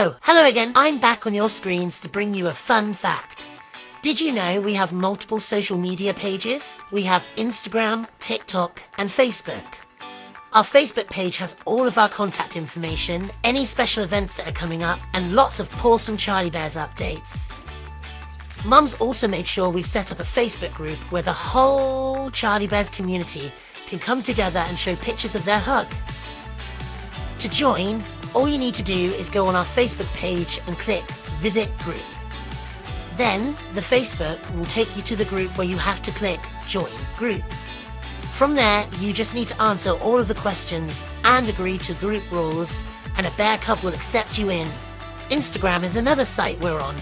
Oh, hello again. I'm back on your screens to bring you a fun fact. Did you know we have multiple social media pages? We have Instagram, TikTok, and Facebook. Our Facebook page has all of our contact information, any special events that are coming up, and lots of paw-some Charlie Bears updates. Mum's also made sure we've set up a Facebook group where the whole Charlie Bears community can come together and show pictures of their hug. To join, all you need to do is go on our Facebook page and click Visit Group. Then, the Facebook will take you to the group where you have to click Join Group. From there, you just need to answer all of the questions and agree to group rules, and a bear cub will accept you in. Instagram is another site we're on.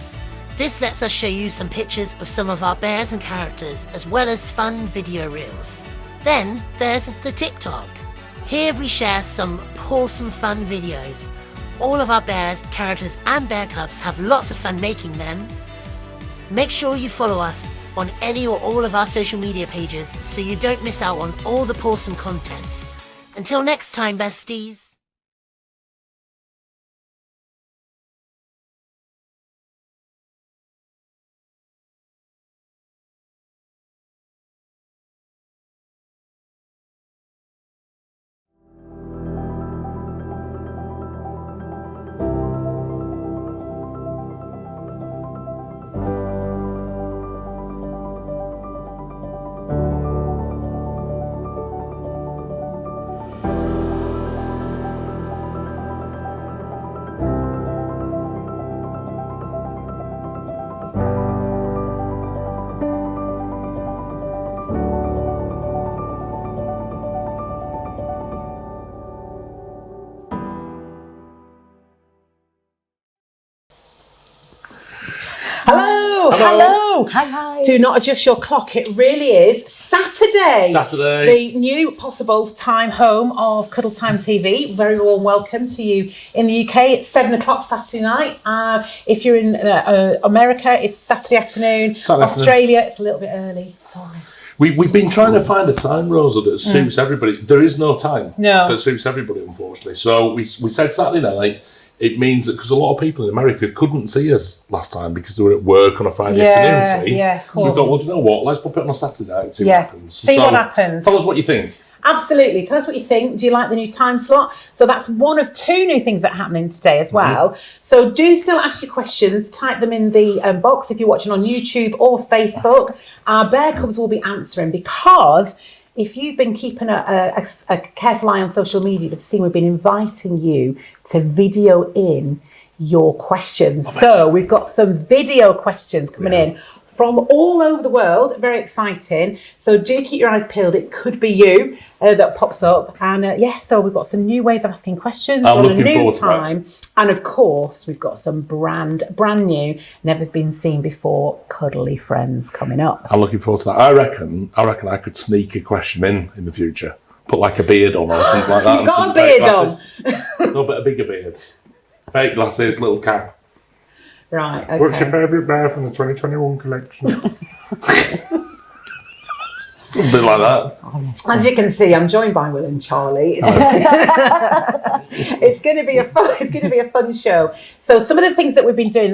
This lets us show you some pictures of some of our bears and characters, as well as fun video reels. Then, there's the TikTok. Here we share some paw-some fun videos. All of our bears, characters, and bear cubs have lots of fun making them. Make sure you follow us on any or all of our social media pages so you don't miss out on all the paw-some content. Until next time, besties. Hello. Hi. Do not adjust your clock. It really is Saturday. The new possible time home of Cuddle Time TV. Very warm welcome to you in the UK. It's 7 o'clock Saturday night. If you're in America, it's Saturday afternoon. Australia, it's a little bit early. Sorry. We've been trying to find a time, Rosa, that suits everybody. There is no time that suits everybody, unfortunately. So we said Saturday night. It means that because a lot of people in America couldn't see us last time because they were at work on a Friday afternoon. Yeah, of course. So we thought, well, do you know what? Let's pop it on a Saturday night and see what happens. See what happens. Tell us what you think. Absolutely. Tell us what you think. Do you like the new time slot? So that's one of two new things that are happening today as well. So do still ask your questions. Type them in the box if you're watching on YouTube or Facebook. Our bear cubs will be answering, because if you've been keeping a careful eye on social media, you've seen we've been inviting you to video in your questions. So we've got some video questions coming in from all over the world. Very exciting. So do keep your eyes peeled. It could be you that pops up. And so we've got some new ways of asking questions. I'm We're on looking a new forward to time. And of course, we've got some brand new, never been seen before, cuddly friends coming up. I'm looking forward to that. I reckon I could sneak a question in the future. Put like a beard on or something like that. You've got a beard on. No, but a bigger beard. Fake glasses, little cap. Right, okay. What's your favourite bear from the 2021 collection? Something like that. As you can see, I'm joined by Will and Charlie. It's going to be a fun show. So some of the things that we've been doing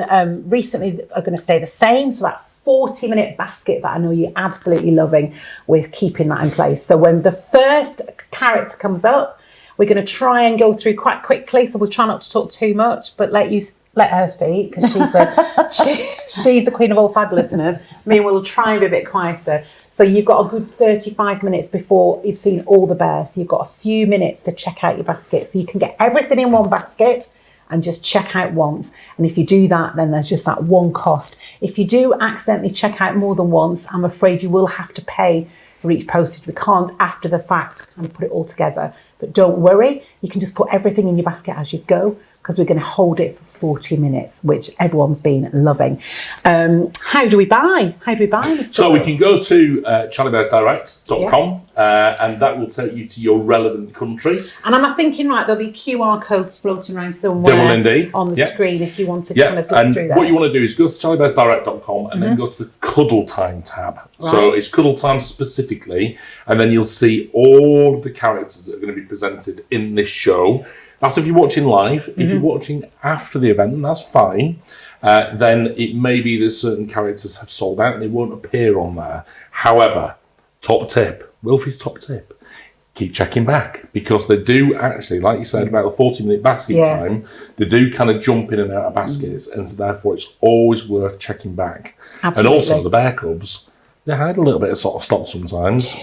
recently are going to stay the same. So that 40-minute basket that I know you're absolutely loving, with keeping that in place. So when the first character comes up, we're going to try and go through quite quickly. So we'll try not to talk too much, but let her speak, because she's the queen of all fabulousness. Me and Will try and be a bit quieter. So you've got a good 35 minutes before you've seen all the bears. So you've got a few minutes to check out your basket. So you can get everything in one basket and just check out once. And if you do that, then there's just that one cost. If you do accidentally check out more than once, I'm afraid you will have to pay for each postage. We can't, after the fact, kind of put it all together. But don't worry, you can just put everything in your basket as you go, because we're going to hold it for 40 minutes, which everyone's been loving. How do we buy, Mr. So we can go to charliebearsdirect.com and that will take you to your relevant country. And am I thinking right, there'll be QR codes floating around somewhere on the screen if you want to kind of go through that. What you want to do is go to charliebearsdirect.com and then go to the Cuddle Time tab. Right. So it's Cuddle Time specifically, and then you'll see all of the characters that are going to be presented in this show. That's if you're watching live. If you're watching after the event, that's fine. Then it may be that certain characters have sold out and they won't appear on there. However, top tip, Wilfie's top tip, keep checking back, because they do actually, like you said about the 40-minute basket time, they do kind of jump in and out of baskets, and so therefore it's always worth checking back. Absolutely. And also the bear cubs, they hide a little bit of sort of stock sometimes.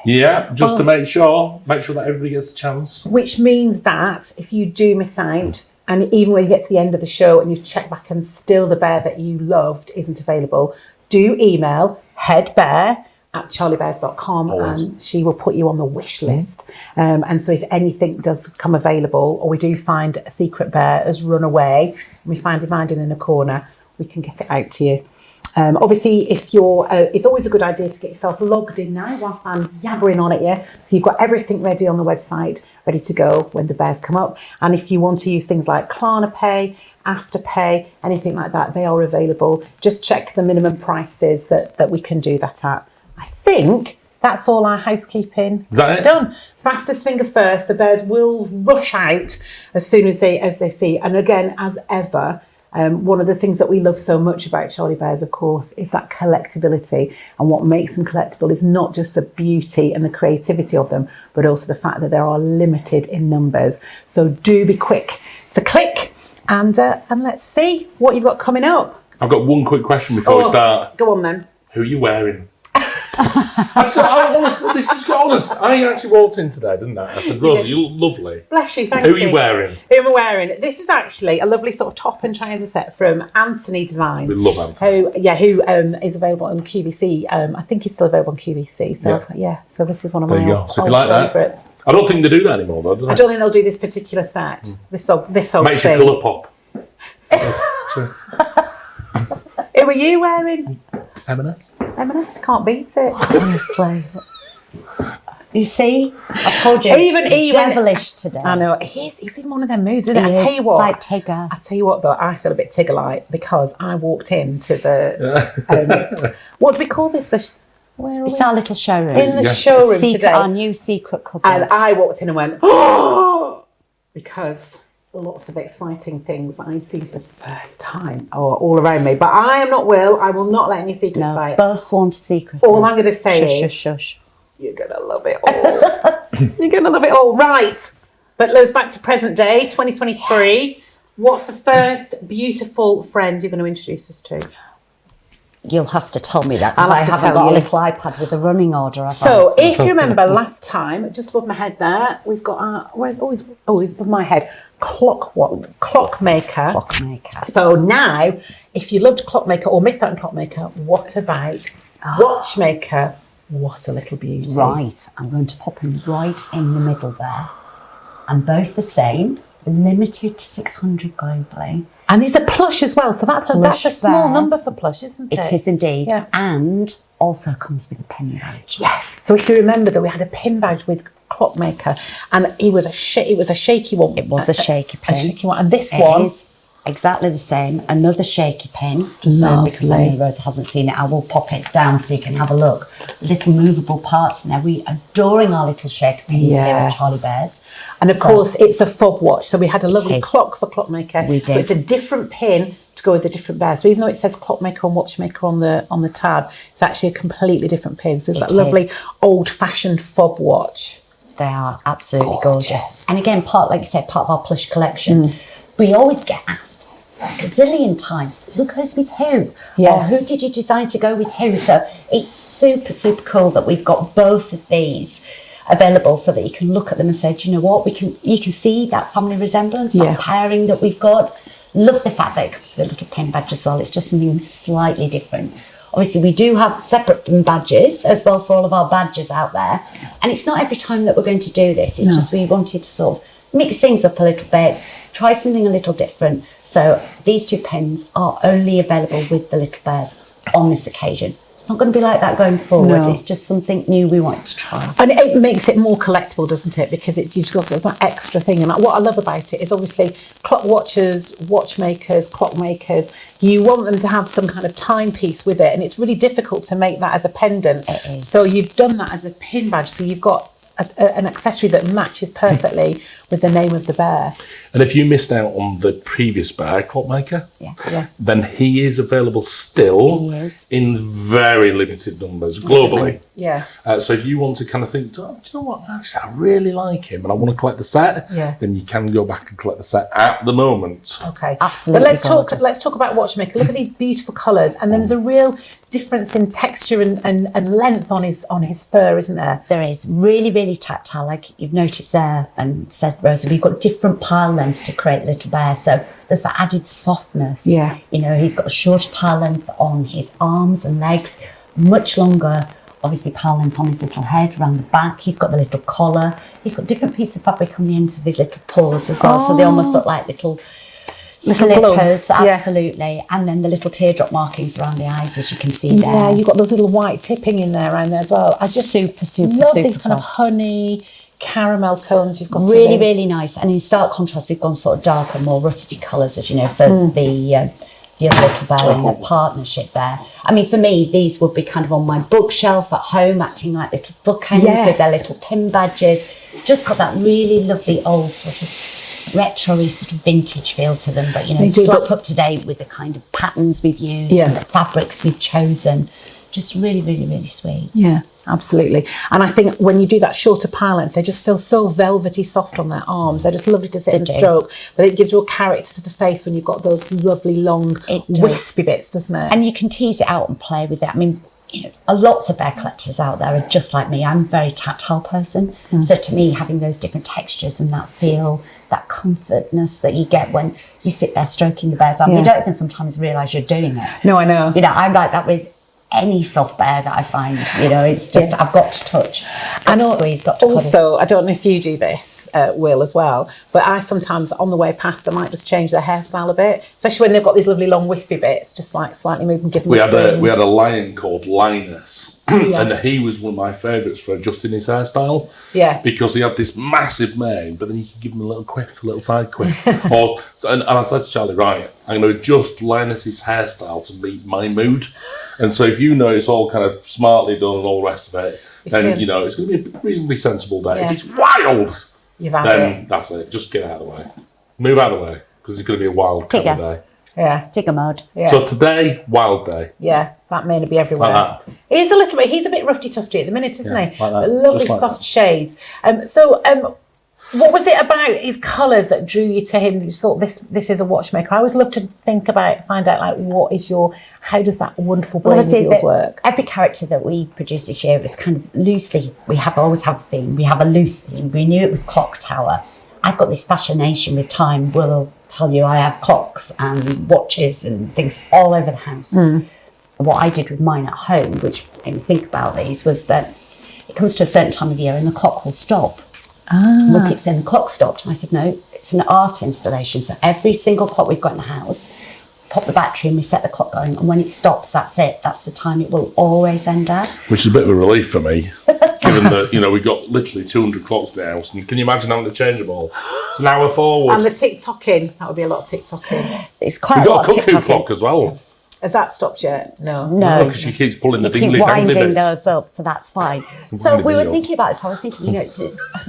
Yeah, just to make sure that everybody gets a chance. Which means that if you do miss out, and even when you get to the end of the show and you've checked back and still the bear that you loved isn't available, do email headbear@charliebears.com and she will put you on the wish list. And so if anything does come available, or we do find a secret bear has run away and we find him hiding in a corner, we can get it out to you. Obviously, if you're, it's always a good idea to get yourself logged in now whilst I'm yabbering on at you. So you've got everything ready on the website, ready to go when the bears come up. And if you want to use things like Klarna Pay, Afterpay, anything like that, they are available. Just check the minimum prices that we can do that at. I think that's all our housekeeping. Is that it? Done. Fastest finger first. The bears will rush out as soon as they see. And again, as ever, one of the things that we love so much about Charlie Bears, of course, is that collectability. And what makes them collectible is not just the beauty and the creativity of them, but also the fact that they are limited in numbers. So do be quick to click and let's see what you've got coming up. I've got one quick question before we start. Go on then. Who are you wearing? This is honest. I actually walked in today, didn't I? I said, Rosa, you look lovely. Bless you, thank you. Who are you wearing? Who am I wearing? This is actually a lovely sort of top and trouser set from Anthony Designs. We love Anthony. Who is available on QVC. I think it's still available on QVC. So so this is one of my old favourites. I don't think they do that anymore, though, do they? I don't think they'll do this particular set. This old Makes thing. your colour pop. Who are you wearing? M&S. M&S, can't beat it. Honestly. You see? I told you. Even devilish today. I know. He's in one of them moods, isn't he? I tell you what. Like Tigger. I tell you what, though, I feel a bit Tigger-like because I walked into the... what do we call this? Where are It's we? our little showroom. In the showroom today. Our new secret cupboard. And I walked in and went, oh! Because lots of exciting things I've seen for the first time are all around me. But I am not Will. I will not let any secrets out. Both want secrets. All I'm going to say is... Shush, shush, shush. You're going to love it all. You're going to love it all. Right. But let's back to present day, 2023. Yes. What's the first beautiful friend you're going to introduce us to? You'll have to tell me that because I haven't got a little iPad with a running order. So if you remember last time, just above my head there, we've got our, always above my head, Clockmaker. Clockmaker. So now, if you loved Clockmaker or missed out on Clockmaker, what about Watchmaker? What a little beauty. Right, I'm going to pop him right in the middle there. And both the same, limited to 600 globally. And it's a plush as well, so that's a small number for plush, isn't it? It is indeed. Yeah. And also comes with a pin badge. Yes. So if you remember that we had a pin badge with Clockmaker, and it was a shaky one. It was a shaky pin. A shaky one. And this one is exactly the same. Another shaky pin. Just so because I know Rosa hasn't seen it, I will pop it down so you can have a look. Little movable parts in there. We adoring our little shaky pins here at Charlie Bears. And of course, it's a fob watch. So we had a lovely clock for Clockmaker. We did. But it's a different pin to go with the different bears. So even though it says Clockmaker and Watchmaker on the tab, it's actually a completely different pin. So it's that lovely old-fashioned fob watch. They are absolutely gorgeous. And again, like you said, part of our plush collection. We always get asked a gazillion times, who goes with who? Yeah. Or who did you decide to go with who? So it's super, super cool that we've got both of these available so that you can look at them and say, do you know what? You can see that family resemblance, that pairing that we've got. Love the fact that it comes with a little pin badge as well. It's just something slightly different. Obviously, we do have separate pin badges as well for all of our badges out there. And it's not every time that we're going to do this. It's just we wanted to sort of mix things up a little bit, try something a little different. So these two pins are only available with the little bears on this occasion. It's not going to be like that going forward. No. It's just something new we want to try. And it makes it more collectible, doesn't it? Because you've got that extra thing. And what I love about it is obviously clock watchers, watchmakers, clockmakers, you want them to have some kind of timepiece with it. And it's really difficult to make that as a pendant. It is. So you've done that as a pin badge. So you've got an accessory that matches perfectly with the name of the bear. And if you missed out on the previous bear, Clockmaker, then he is available still in very limited numbers globally. Yeah. So if you want to kind of think, oh, do you know what, actually, I really like him and I want to collect the set, then you can go back and collect the set at the moment. Okay. Absolutely. But let's talk about Watchmaker. Look at these beautiful colours, and then there's a real difference in texture and length on his fur, isn't there? There is. Really, really tactile, like you've noticed there and said, Rosa, we've got different pile lengths to create the little bear. So there's that added softness. Yeah. You know, he's got a shorter pile length on his arms and legs, much longer, obviously, pile length on his little head, around the back. He's got the little collar. He's got different pieces of fabric on the ends of his little paws as well. So they almost look like little slippers, gloves, absolutely. And then the little teardrop markings around the eyes, as you can see there. Yeah, you've got those little white tipping in there around there as well. I just super love these kind soft. of honey, caramel tones you've got. Really, really nice. And in stark contrast, we've gone sort of darker, more rusty colours, as you know, for the other little bear and the partnership there. I mean, for me, these would be kind of on my bookshelf at home, acting like little bookends with their little pin badges. Just got that really lovely old sort of retro-y sort of vintage feel to them, but you know, slap up to date with the kind of patterns we've used and the fabrics we've chosen. Just really, really, really sweet. Yeah, absolutely. And I think when you do that shorter pile length, they just feel so velvety soft on their arms. They're just lovely to sit and stroke, but it gives real character to the face when you've got those lovely long wispy bits, doesn't it? And you can tease it out and play with it. I mean, you know, lots of bear collectors out there are just like me. I'm a very tactile person. So to me, having those different textures and that feel, that comfortness that you get when you sit there stroking the bear's arm, you don't even sometimes realise you're doing it. No, I know. You know, I'm like that with any soft bear that I find. You know, it's just, I've got to touch, got to squeeze, got to cuddle. Also, I don't know if you do this, Will, as well, but I sometimes, on the way past, I might just change their hairstyle a bit, especially when they've got these lovely long wispy bits, just like slightly move and give them we had a lion called Linus, and he was one of my favourites for adjusting his hairstyle. Yeah. Because he had this massive mane, but then you could give him a little quiff, a little side quiff. And I said to Charlie, right, I'm going to adjust Linus's hairstyle to meet my mood. And so if you know it's all kind of smartly done and all the rest of it, then, you know, it's going to be a reasonably sensible day. If it's wild, then that's it. Just get out of the way. Move out of the way, because it's going to be a wild kind of day. Yeah. Digger mode. Yeah. So today, wild day. Yeah, that may be everywhere. Like that. He's a little bit, he's a bit roughy-tufty at the minute, isn't he? Like that. But lovely Just like soft that. shades. What was it about his colours that drew you to him? You thought this is a watchmaker. I always love to find out like how does that wonderful blend of yours work? Every character that we produce this year is kind of loosely, always have a theme. We have a loose theme. We knew it was Clock Tower. I've got this fascination with time. Will tell you I have clocks and watches and things all over the house. And what I did with mine at home, which made me think about these, was that it comes to a certain time of year and the clock will stop. We'll keep saying the clock stopped. And I said, no, it's an art installation. So every single clock we've got in the house, pop the battery and we set the clock going. And when it stops, that's it. That's the time it will always end at. Which is a bit of a relief for me, given that, you know, we've got literally 200 clocks in the house. And can you imagine having to change them all? It's an hour forward. And the tick-tocking, that would be a lot of tick-tocking. It's quite We've a lot got of a cuckoo tick-tocking. clock as well. Has that stopped yet? No. No. Because she keeps pulling the You keep dingly dangly winding bits. those up, so that's fine. So we were thinking about this. I was thinking, you know,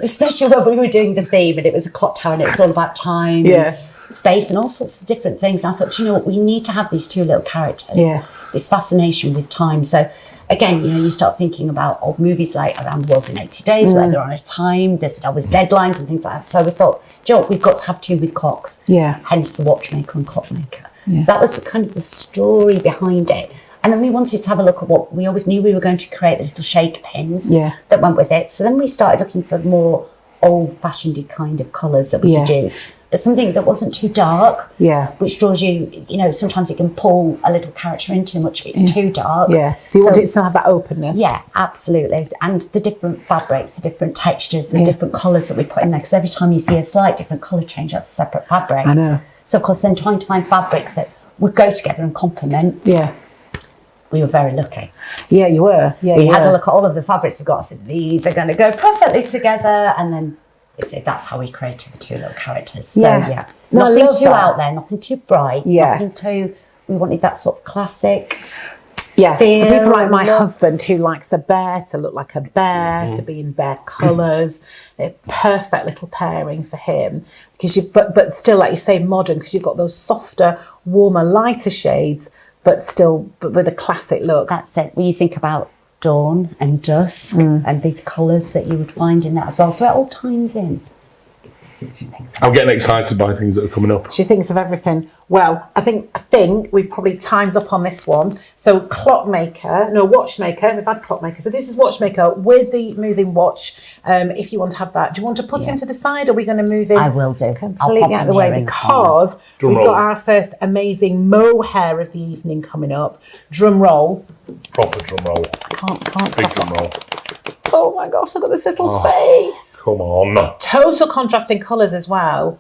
especially when we were doing the theme and it was a clock tower and it was all about time and space and all sorts of different things. I thought, you know what, we need to have these two little characters. Yeah. This fascination with time. So again, you know, you start thinking about old movies like Around the World in 80 Days where they're on a time, there's always deadlines and things like that. So we thought, do you know what, we've got to have two with clocks. Yeah. Hence the watchmaker and clockmaker. Yeah. So that was kind of the story behind it. And then we wanted to have a look at what we always knew we were going to create, the little shaker pins that went with it. So then we started looking for more old-fashioned kind of colours that we could use. But something that wasn't too dark, which draws you, you know, sometimes it can pull a little character in too much if it's too dark. Yeah, so you want it to have that openness. Yeah, absolutely. And the different fabrics, the different textures, the different colours that we put in there. Because every time you see a slight different colour change, that's a separate fabric. I know. So, of course, then trying to find fabrics that would go together and complement. Yeah. We were very lucky. Yeah, you were. Yeah, we had to look at all of the fabrics we've got and said, these are going to go perfectly together. And then we said, that's how we created the two little characters. So, No, nothing too out there, nothing too bright, nothing too... We wanted that sort of classic... Yeah, feel. so people like my husband who likes a bear to look like a bear, to be in bear colours, a perfect little pairing for him because but still, like you say, modern because you've got those softer, warmer, lighter shades, but with a classic look. That's it. When you think about dawn and dusk and these colours that you would find in that as well, so it all ties in. I'm getting excited by things that are coming up. She thinks of everything. Well, I think we've probably time's up on this one. So watchmaker. We've had clockmaker. So this is watchmaker with the moving watch. If you want to have that, do you want to put him to the side? Or are we going to move him? I will do. Completely out of the way because we've got our first amazing mohair of the evening coming up. Drum roll. Proper drum roll. Can't Big drum roll. Oh my gosh! Look at this little face. Come on. Total contrasting colours as well.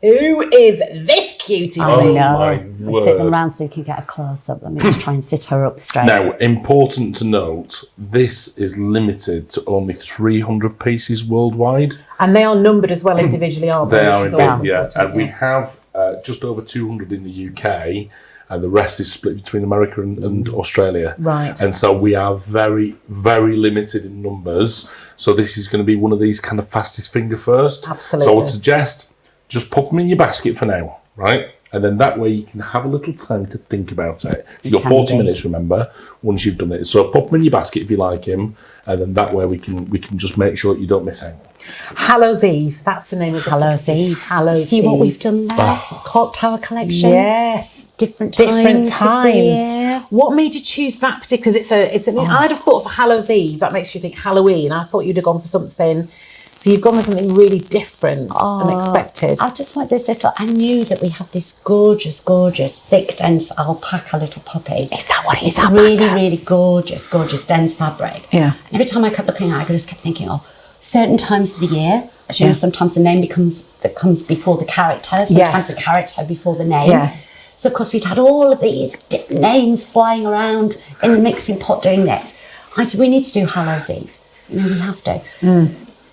Who is this cutie? I know. My I'm word. sitting around so you can get a close up. Let me just try and sit her up straight. Now, important to note, this is limited to only 300 pieces worldwide. And they are numbered as well individually, aren't they? They are Which is always indeed, yeah. important, And we have just over 200 in the UK, and the rest is split between America and Australia. Right. And so we are very, very limited in numbers. So this is going to be one of these kind of fastest finger first. Absolutely. So I would suggest just pop them in your basket for now, right? And then that way you can have a little time to think about it. You've got 40 minutes, remember, once you've done it. So pop them in your basket if you like him, and then that way we can just make sure that you don't miss out. Hallows Eve, that's the name of the Hallows Eve. Hallows See Eve. what we've done there? Clock Tower collection. Yes. Different times. Of the year. What made you choose that particular? Because I'd have thought for Hallows Eve, that makes you think Halloween. I thought you'd have gone for something. So you've gone for something really different, unexpected. I just want this little. I knew that we have this gorgeous, thick, dense alpaca little puppy. Is that what it is? It's really, really gorgeous, dense fabric. Yeah. And every time I kept looking at it, I just kept thinking, certain times of the year, as you know, sometimes the name comes before the character, sometimes the character before the name. Yeah. So, of course, we'd had all of these different names flying around in the mixing pot doing this. I said, we need to do Hallows Eve. We have to.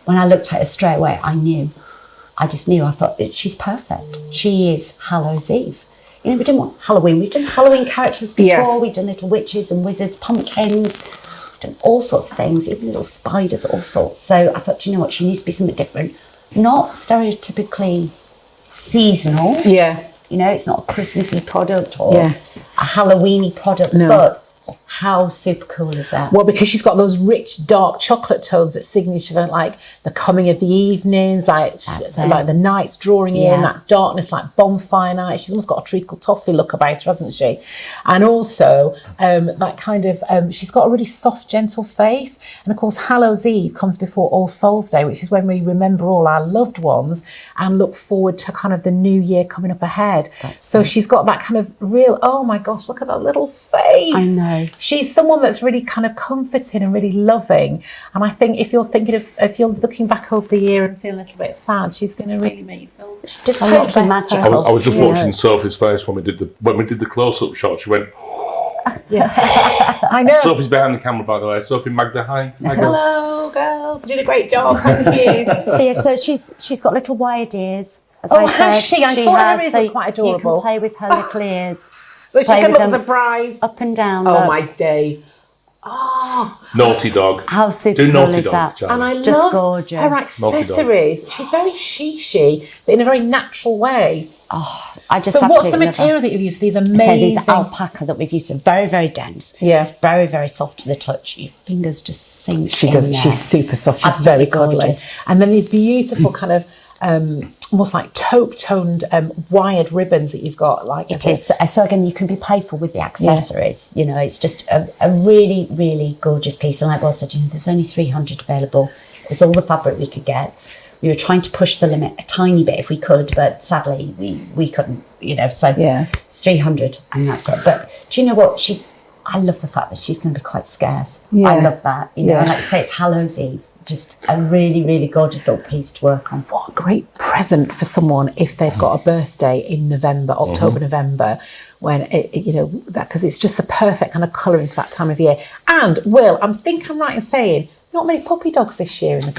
When I looked at her straight away, I just knew. I thought, she's perfect. She is Hallows Eve. We didn't want Halloween. We've done Halloween characters before. Yeah. We've done little witches and wizards, pumpkins. We've done all sorts of things, even little spiders, all sorts. So I thought, you know what, she needs to be something different. Not stereotypically seasonal. Yeah. It's not a Christmassy product or a Halloweeny product, but how super cool is that? Well, because she's got those rich, dark chocolate tones that signature like the coming of the evenings, like the nights drawing in, that darkness, like bonfire night. She's almost got a treacle toffee look about her, hasn't she? And also that kind of, she's got a really soft, gentle face. And of course, Hallows Eve comes before All Souls Day, which is when we remember all our loved ones and look forward to kind of the new year coming up ahead. So she's got that kind of real, oh my gosh, look at that little face. I know. She's someone that's really kind of comforting and really loving. And I think if you're looking back over the year and feeling a little bit sad, she's going to really make you feel just totally magical. I was just watching Sophie's face when we did the close-up shot. She went, yeah. I know. Sophie's behind the camera, by the way. Sophie Magda, hi. Hello, girls. You did a great job. Thank you. So she's got little wide ears. As Oh, I said, has she? I thought her ears were quite You adorable. can play with her little ears. So she Play can with look them surprised. up and down. Oh, look. my days. Oh, Naughty dog. How super Do cool naughty is dog, that? Charlie. and I Just love gorgeous. her Naughty accessories. She's very she, but in a very natural way. Oh, I just So what's the absolutely love her. material that you've used for these So amazing? these alpaca that we've used are very, very dense. Yeah. It's very, very soft to the touch. Your fingers just sink She in does. there. She's super soft. She's Absolutely very cuddly. gorgeous. And then these beautiful kind of almost like taupe-toned wired ribbons that you've got. Like It is. So again, you can be playful with the accessories. It's just a really, really gorgeous piece. And like Will said, there's only 300 available. It was all the fabric we could get. We were trying to push the limit a tiny bit if we could, but sadly we couldn't. So it's 300 and that's it. But do you know what? I love the fact that she's going to be quite scarce. Yeah. I love that. And like you say, it's Hallows Eve. Just a really, really gorgeous little piece to work on. What a great present for someone if they've got a birthday in November, October, November, when because it's just the perfect kind of colouring for that time of year. And Will, I think I'm right in saying not many puppy dogs this year in the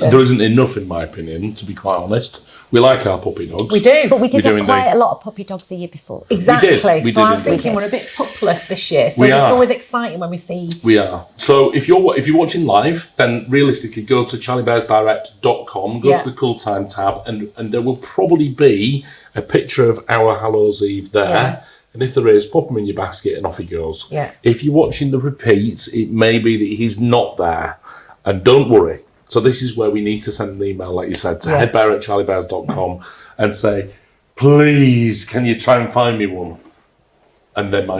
There isn't enough, in my opinion, to be quite honest. We like our puppy dogs. We do. But we did have quite a lot of puppy dogs the year before. Exactly. We so did, I was thinking we're a bit pupless this year. So We it's are. always exciting when we see... We are. So if you're watching live, then realistically go to charliebearsdirect.com, go to the Cuddle Time tab, and there will probably be a picture of our Hallows Eve there. Yeah. And if there is, pop him in your basket and off he goes. Yeah. If you're watching the repeats, it may be that he's not there. And don't worry. So this is where we need to send an email, like you said, to headbear@charliebears.com and say, please, can you try and find me one? And they might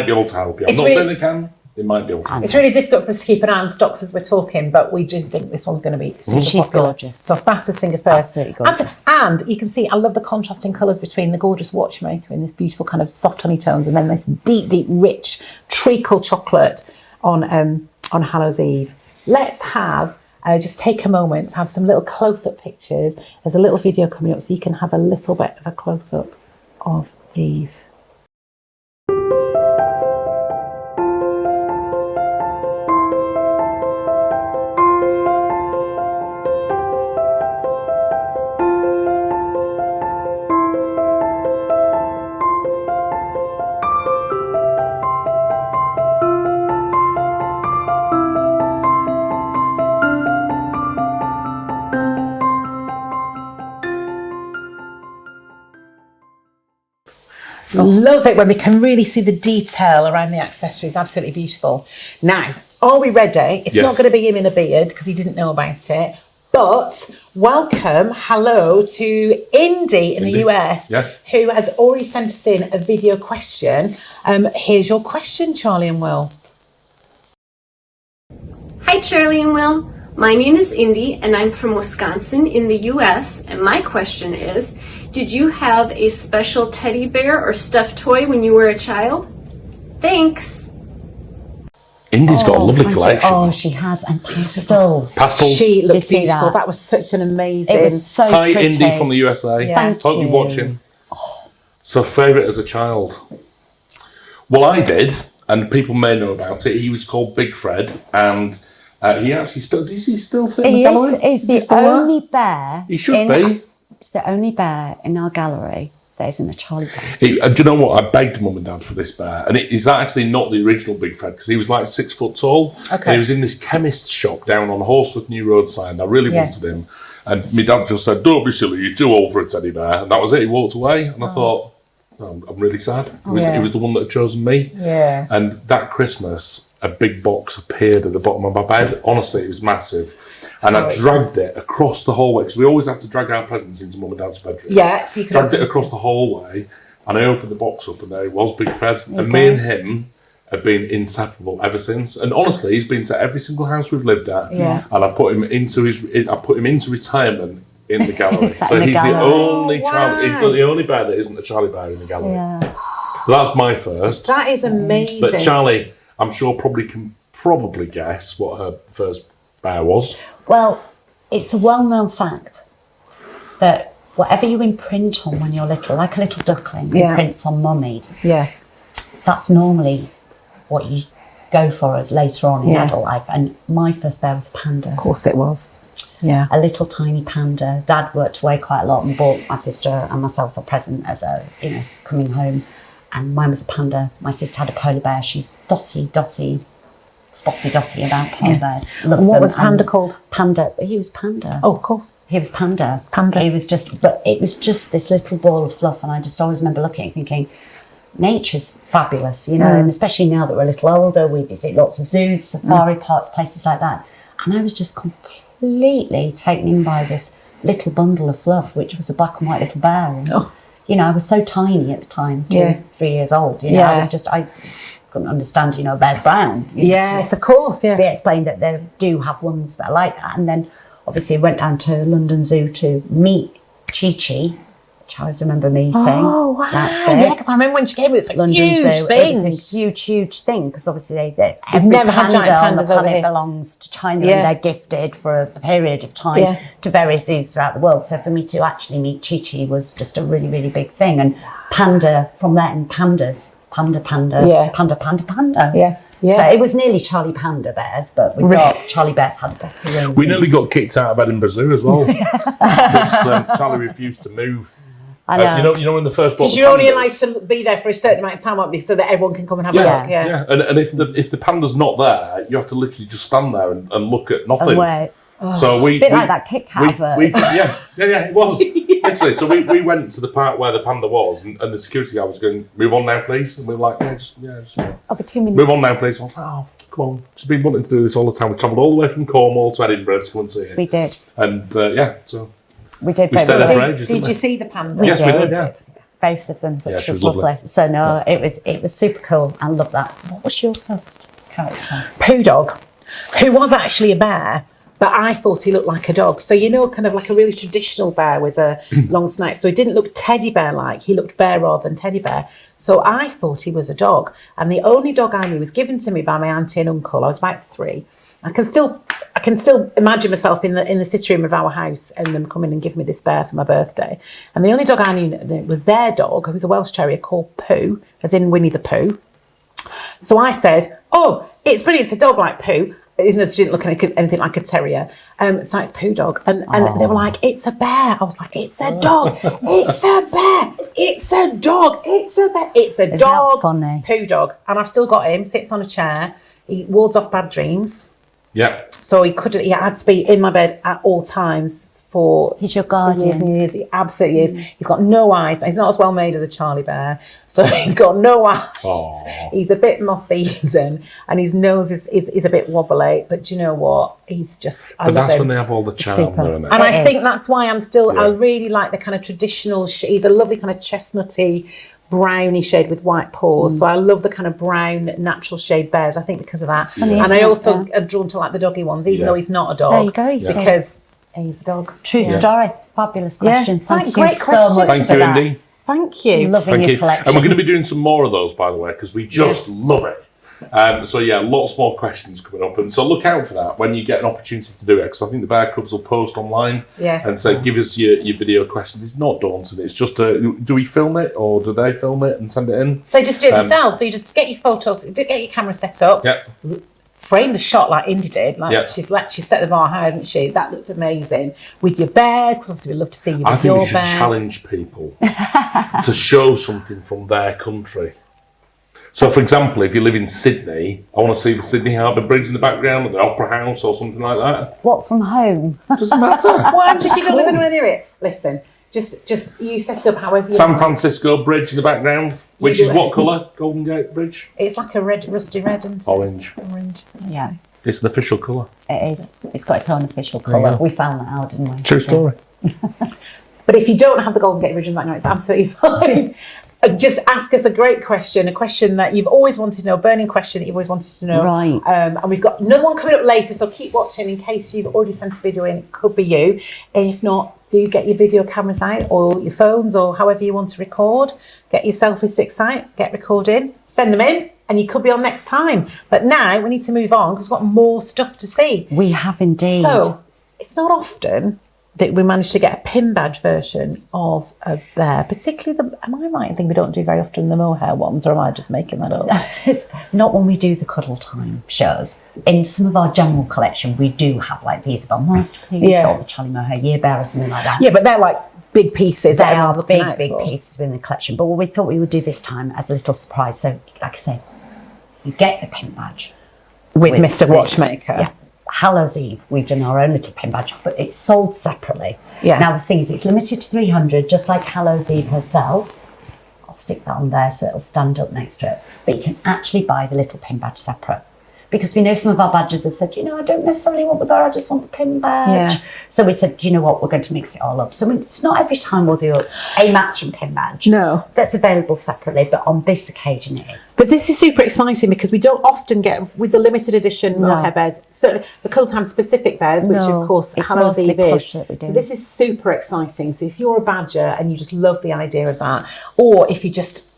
be able to help you. I'm not saying they can. They might be able to. It's really difficult for us to keep an eye on stocks as we're talking, but we just think this one's going to be super She's popular. gorgeous. So fastest finger first. Absolutely gorgeous. And you can see, I love the contrasting colours between the gorgeous watchmaker and this beautiful kind of soft honey tones, and then this deep, deep, rich treacle chocolate on Hallows Eve. Let's have... just take a moment to have some little close-up pictures. There's a little video coming up so you can have a little bit of a close-up of these. Love it when we can really see the detail around the accessories. Absolutely beautiful. Now, are we ready? It's not going to be him in a beard because he didn't know about it. But welcome, hello to Indy in the US, who has already sent us in a video question. Here's your question, Charlie and Will. Hi, Charlie and Will. My name is Indy, and I'm from Wisconsin in the US. And my question is, did you have a special teddy bear or stuffed toy when you were a child? Thanks. Indy's got a lovely collection. Oh, she has, and pastels. She looks beautiful. beautiful. That was such an amazing... It was so Hi, pretty. Indy from the USA. Thank Hope you. you're watching. So, favourite as a child? Well, I did, and people may know about it. He was called Big Fred, and he actually still... Does he still sit in the gallery? He's the only bear... He should be. It's the only bear in our gallery that isn't a Charlie bear. Do you know what? I begged Mum and Dad for this bear, and it is actually not the original Big Fred because he was like 6 foot tall. Okay. And he was in this chemist shop down on Horsforth New Road side. I really wanted him, and my dad just said, "Don't be silly, you're too old for a teddy bear," and that was it. He walked away, and I thought, oh, I'm really sad. He was the one that had chosen me. Yeah. And that Christmas, a big box appeared at the bottom of my bed. Honestly, it was massive. And I dragged it across the hallway, because we always had to drag our presents into Mum and Dad's bedroom. Yeah, so you could... Dragged it across the hallway, and I opened the box up, and there he was, Big Fred. And me and him have been inseparable ever since. And honestly, he's been to every single house we've lived at. Yeah. And I put him into retirement in the gallery. He's So in the he's gallery. the only wow. He's the only bear that isn't a Charlie bear in the gallery. Yeah. So that's my first. That is amazing. But Charlie, I'm sure can guess what her first bear was. Well, it's a well-known fact that whatever you imprint on when you're little, like a little duckling imprints on mummy, that's normally what you go for as later on in adult life. And my first bear was a panda. Of course it was. Yeah. A little tiny panda. Dad worked away quite a lot and bought my sister and myself a present as coming home. And mine was a panda. My sister had a polar bear. She's spotty dotty about polar bears. And what was Panda called? Panda. He was Panda. Oh, of course. He was Panda. Panda. He was but it was just this little ball of fluff, and I just always remember looking at it thinking, nature's fabulous, and especially now that we're a little older, we visit lots of zoos, safari parks, places like that, and I was just completely taken in by this little bundle of fluff, which was a black and white little bear. And, I was so tiny at the time, 3 years old. I couldn't understand, a bear's brown. Yes, of course, yeah. They explained that they do have ones that are like that. And then obviously went down to London Zoo to meet Chi-Chi, which I always remember meeting. Oh, wow. That's it. Yeah, because I remember when she came, it was a London huge Zoo. thing. It was a huge thing, because obviously every never had panda giant on the pandas over planet here. belongs to China, and they're gifted for a period of time to various zoos throughout the world. So for me to actually meet Chi-Chi was just a really, really big thing. And panda, from then, pandas. Panda. Yeah. Panda. Yeah. Yeah. So it was nearly Charlie Panda bears, but we thought Charlie bears had better room. We nearly got kicked out of Edinburgh Zoo as well because Charlie refused to move. I know. You know, in the first book, because you're only allowed to be there for a certain amount of time, aren't you? So that everyone can come and have a look. Yeah. And if the panda's not there, you have to literally just stand there and look at nothing. And wait. So It's a bit like that Kit Kat advert. It was. Literally, so we went to the part where the panda was, and the security guy was going, "Move on now, please." And we were like, just I'll be 2 minutes. move on now, please. I was like, "Oh, come on." She's been wanting to do this all the time. We travelled all the way from Cornwall to Edinburgh to come and see it. We did. And so We did. we stayed there for ages. Did you see the panda? Yes, we did. Yeah. Both of them, which she was was lovely. lovely. So no, it was super cool. I love that. What was your first character? Poo Dog, who was actually a bear, but I thought he looked like a dog. So, kind of like a really traditional bear with a long snout. So he didn't look teddy bear-like. He looked bear rather than teddy bear. So I thought he was a dog. And the only dog I knew was given to me by my auntie and uncle. I was about 3. I can still imagine myself in the sitting room of our house and them coming and give me this bear for my birthday. And the only dog I knew was their dog, who was a Welsh Terrier called Pooh, as in Winnie the Pooh. So I said, "Oh, it's brilliant. It's a dog like Pooh." Even though she didn't look anything like a terrier. So it's Pooh Dog. And they were like, "It's a bear." I was like, "It's a dog. It's a bear. It's a dog. It's a bear. It's a Isn't dog." that funny? Pooh Dog. And I've still got him. Sits on a chair. He wards off bad dreams. Yeah. So he had to be in my bed at all times for He's your guardian. years and years. He absolutely is. He's got no eyes. He's not as well made as a Charlie bear. So he's got no eyes. Aww. He's a bit moth-eaten and his nose is a bit wobbly. But do you know what? He's just, I But love that's him. when they have all the charm, super. though, isn't it? And I It think is. that's why I'm still, Yeah. I really like the kind of traditional, he's a lovely kind of chestnutty, browny shade with white paws. So I love the kind of brown, natural shade bears, I think because of that. funny, And isn't I it? also Yeah. am drawn to like the doggy ones, even Yeah. though he's not a dog. There you go, you see. Because he's a dog. True story. Fabulous question. Yeah. Thank you Great so question. much Thank for you, that. Indy. Thank you. Loving Thank your you. collection. And we're going to be doing some more of those, by the way, because we just love it. Lots more questions coming up. And so look out for that when you get an opportunity to do it, because I think the Bear Cubs will post online and say, give us your video questions. It's not daunting. It's just, do we film it or do they film it and send it in? They just do it themselves. So you just get your photos, get your camera set up, Yeah. frame the shot like Indy did. She set the bar high, hasn't she? That looked amazing. With your bears, because obviously we love to see you with I think your we should bears. challenge people to show something from their country. So, for example, if you live in Sydney, I want to see the Sydney Harbour Bridge in the background, or the Opera House, or something like that. What, from home? Doesn't matter. What happens if you don't live anywhere near it? Listen, just you set up however you San want. Francisco Bridge in the background, which is what colour? Golden Gate Bridge? It's like a rusty red and Orange. orange. Yeah, It's an official colour. it is. It's got its own official colour. We found that out, didn't we? True story. But if you don't have the Golden Gate Bridge in the background, it's absolutely fine. Just ask us a great question, a question that you've always wanted to know, a burning question that you've always wanted to know. Right. And we've got another one coming up later, so keep watching in case you've already sent a video in. It could be you. And if not, do get your video cameras out or your phones or however you want to record. Get your selfie sticks out, get recording, send them in, and you could be on next time. But now we need to move on because we've got more stuff to see. We have indeed. So it's not often that we manage to get a pin badge version of a bear, particularly am I right in thinking we don't do very often the mohair ones, or am I just making that up? Not when we do the Cuddle Time shows. In some of our general collection, we do have like the Isabel Masterpiece or the Charlie Mohair Year Bear or something like that. Yeah, but they're like big pieces. They that are I'm looking out big for. pieces within the collection. But what we thought we would do this time as a little surprise. So, like I say, you get the pin badge. With Mr. Watchmaker. Yeah. Hallows Eve, we've done our own little pin badge, but it's sold separately. Yeah. Now the thing is, it's limited to 300, just like Hallows Eve herself. I'll stick that on there so it'll stand up next to it. But you can actually buy the little pin badge separate. Because we know some of our badges have said, I don't necessarily want the bear, I just want the pin badge. Yeah. So we said, do you know what, we're going to mix it all up. So it's not every time we'll do a matching pin badge. No. That's available separately, but on this occasion it is. But this is super exciting because we don't often get, with the limited edition mohair bears, certainly the Cuddle Time specific bears, which No, of course it's Hallows mostly Eve is. plush that we do. So this is super exciting. So if you're a badger and you just love the idea of that, or if you just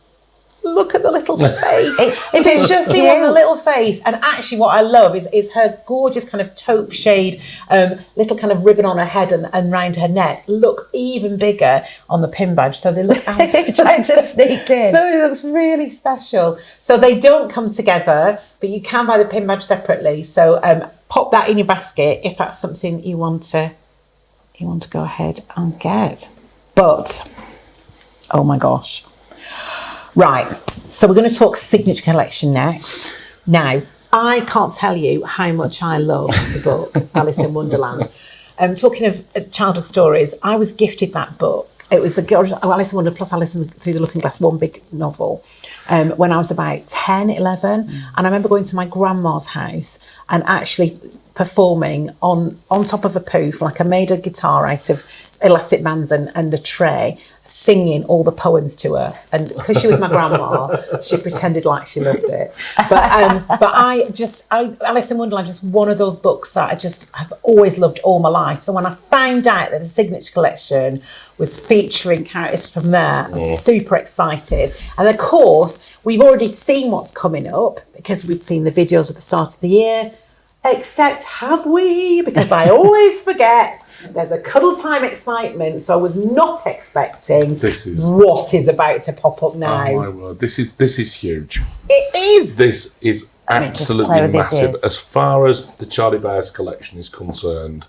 look at the little face. It's just cute. the little face. And actually what I love is her gorgeous kind of taupe shade, little kind of ribbon on her head and round her neck look even bigger on the pin badge. So they look trying to sneak in. So it looks really special. So they don't come together, but you can buy the pin badge separately. So pop that in your basket if that's something you want to go ahead and get. But oh my gosh. Right, so we're going to talk signature collection next. Now, I can't tell you how much I love the book, Alice in Wonderland. Talking of childhood stories, I was gifted that book. It was Alice in Wonderland plus Alice Through the Looking Glass, one big novel, when I was about 10, 11. And I remember going to my grandma's house and actually performing on top of a poof, like I made a guitar out of elastic bands and a tray, singing all the poems to her, and because she was my grandma, she pretended like she loved it. But Alice in Wonderland, just one of those books that I just have always loved all my life. So when I found out that the signature collection was featuring characters from there, I was super excited. And of course, we've already seen what's coming up because we've seen the videos at the start of the year. Except have we? Because I always forget. There's a Cuddle Time excitement, so I was not expecting what is about to pop up now. Oh my word, this is huge. It is. This is absolutely massive. As far as the Charlie Bears collection is concerned,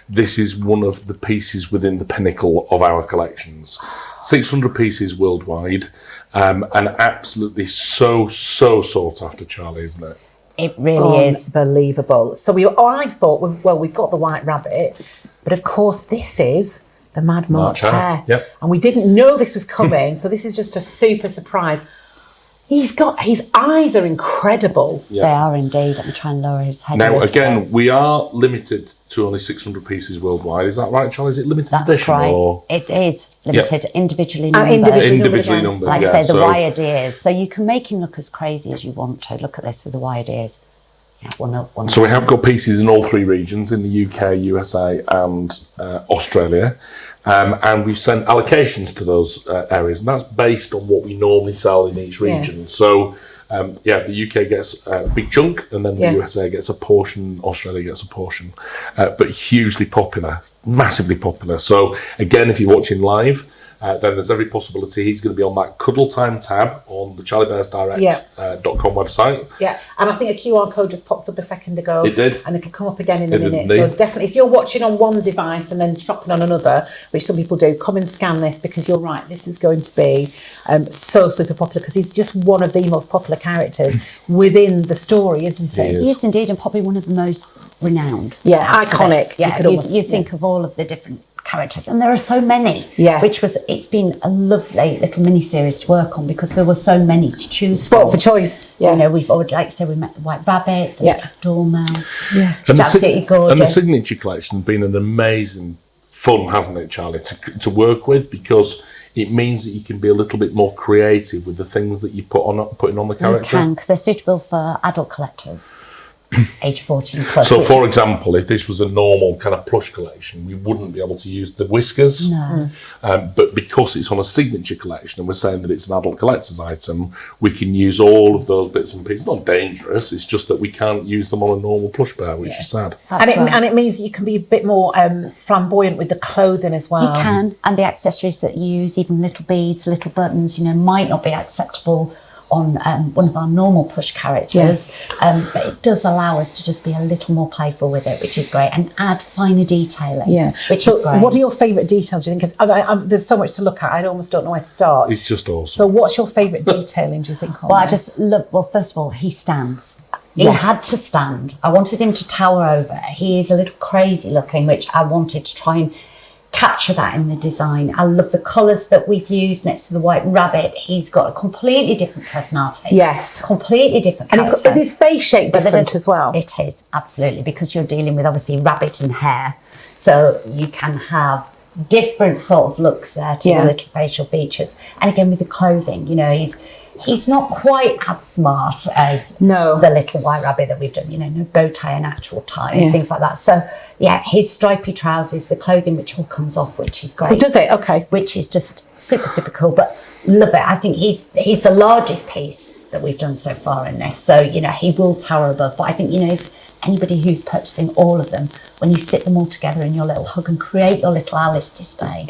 this is one of the pieces within the pinnacle of our collections. 600 pieces worldwide, and absolutely so sought after, Charlie, isn't it? It really is. Unbelievable. So I thought, well, we've got the White Rabbit, but of course this is the Mad March Hare. Yep. And we didn't know this was coming, so this is just a super surprise. His eyes are incredible. Yep. They are indeed. Let me try and lower his head. Now, again, we are limited to only 600 pieces worldwide. Is that right, Charlie? Is it limited edition? That's right. Or? It is limited, individually numbered. Individually numbered, like I say, the wired ears. So you can make him look as crazy as you want to. Look at this with the wired ears. Yeah, one up. So we have got pieces in all three regions, in the UK, USA and Australia. And we've sent allocations to those areas, and that's based on what we normally sell in each region. So, the UK gets a big chunk, and then the USA gets a portion, Australia gets a portion. But hugely popular, massively popular. So, again, if you're watching live, then there's every possibility he's going to be on that Cuddle Time tab on the charliebearsdirect.com website. Yeah, and I think a QR code just popped up a second ago. It did. And it'll come up again in a minute. So definitely, if you're watching on one device and then shopping on another, which some people do, come and scan this, because you're right, this is going to be so super popular, because he's just one of the most popular characters within the story, isn't he? He is indeed, and probably one of the most renowned. Yeah, iconic. Yeah, you think of all of the different characters, and there are so many. Yeah, it's been a lovely little mini series to work on, because there were so many to choose from. Spot for choice. So, we've already, like I say, we met the White Rabbit, the little Dormouse. Yeah, and absolutely gorgeous. And the signature collection has been an amazing fun, hasn't it, Charlie, to work with, because it means that you can be a little bit more creative with the things that you putting on the character. You can, because they're suitable for adult collectors. Age 14 plus. So, for example, if this was a normal kind of plush collection, we wouldn't be able to use the whiskers. No. But because it's on a signature collection and we're saying that it's an adult collector's item, we can use all of those bits and pieces. Not dangerous, it's just that we can't use them on a normal plush bear, which is sad. And it means you can be a bit more flamboyant with the clothing as well. You can, and the accessories that you use, even little beads, little buttons, might not be acceptable on one of our normal plush characters, but it does allow us to just be a little more playful with it, which is great, and add finer detailing, which is great. What are your favourite details, do you think? Because there's so much to look at, I almost don't know where to start. It's just awesome. So what's your favourite detailing, do you think? Well, I just love, first of all, he stands. He had to stand. I wanted him to tower over. He is a little crazy looking, which I wanted to try and capture that in the design. I love the colours that we've used next to the White Rabbit. He's got a completely different personality. Yes. Completely different character. And is his face shape different as well? It is, absolutely, because you're dealing with, obviously, rabbit and hare. So you can have different sort of looks there to the little facial features. And again, with the clothing, He's not quite as smart as the little white rabbit that we've done, no bow tie and actual tie and things like that. So, his stripy trousers, the clothing which all comes off, which is great. Does it? Okay. Which is just super, super cool, but love it. I think he's the largest piece that we've done so far in this. So, he will tower above. But I think, if anybody who's purchasing all of them, when you sit them all together in your little hug and create your little Alice display,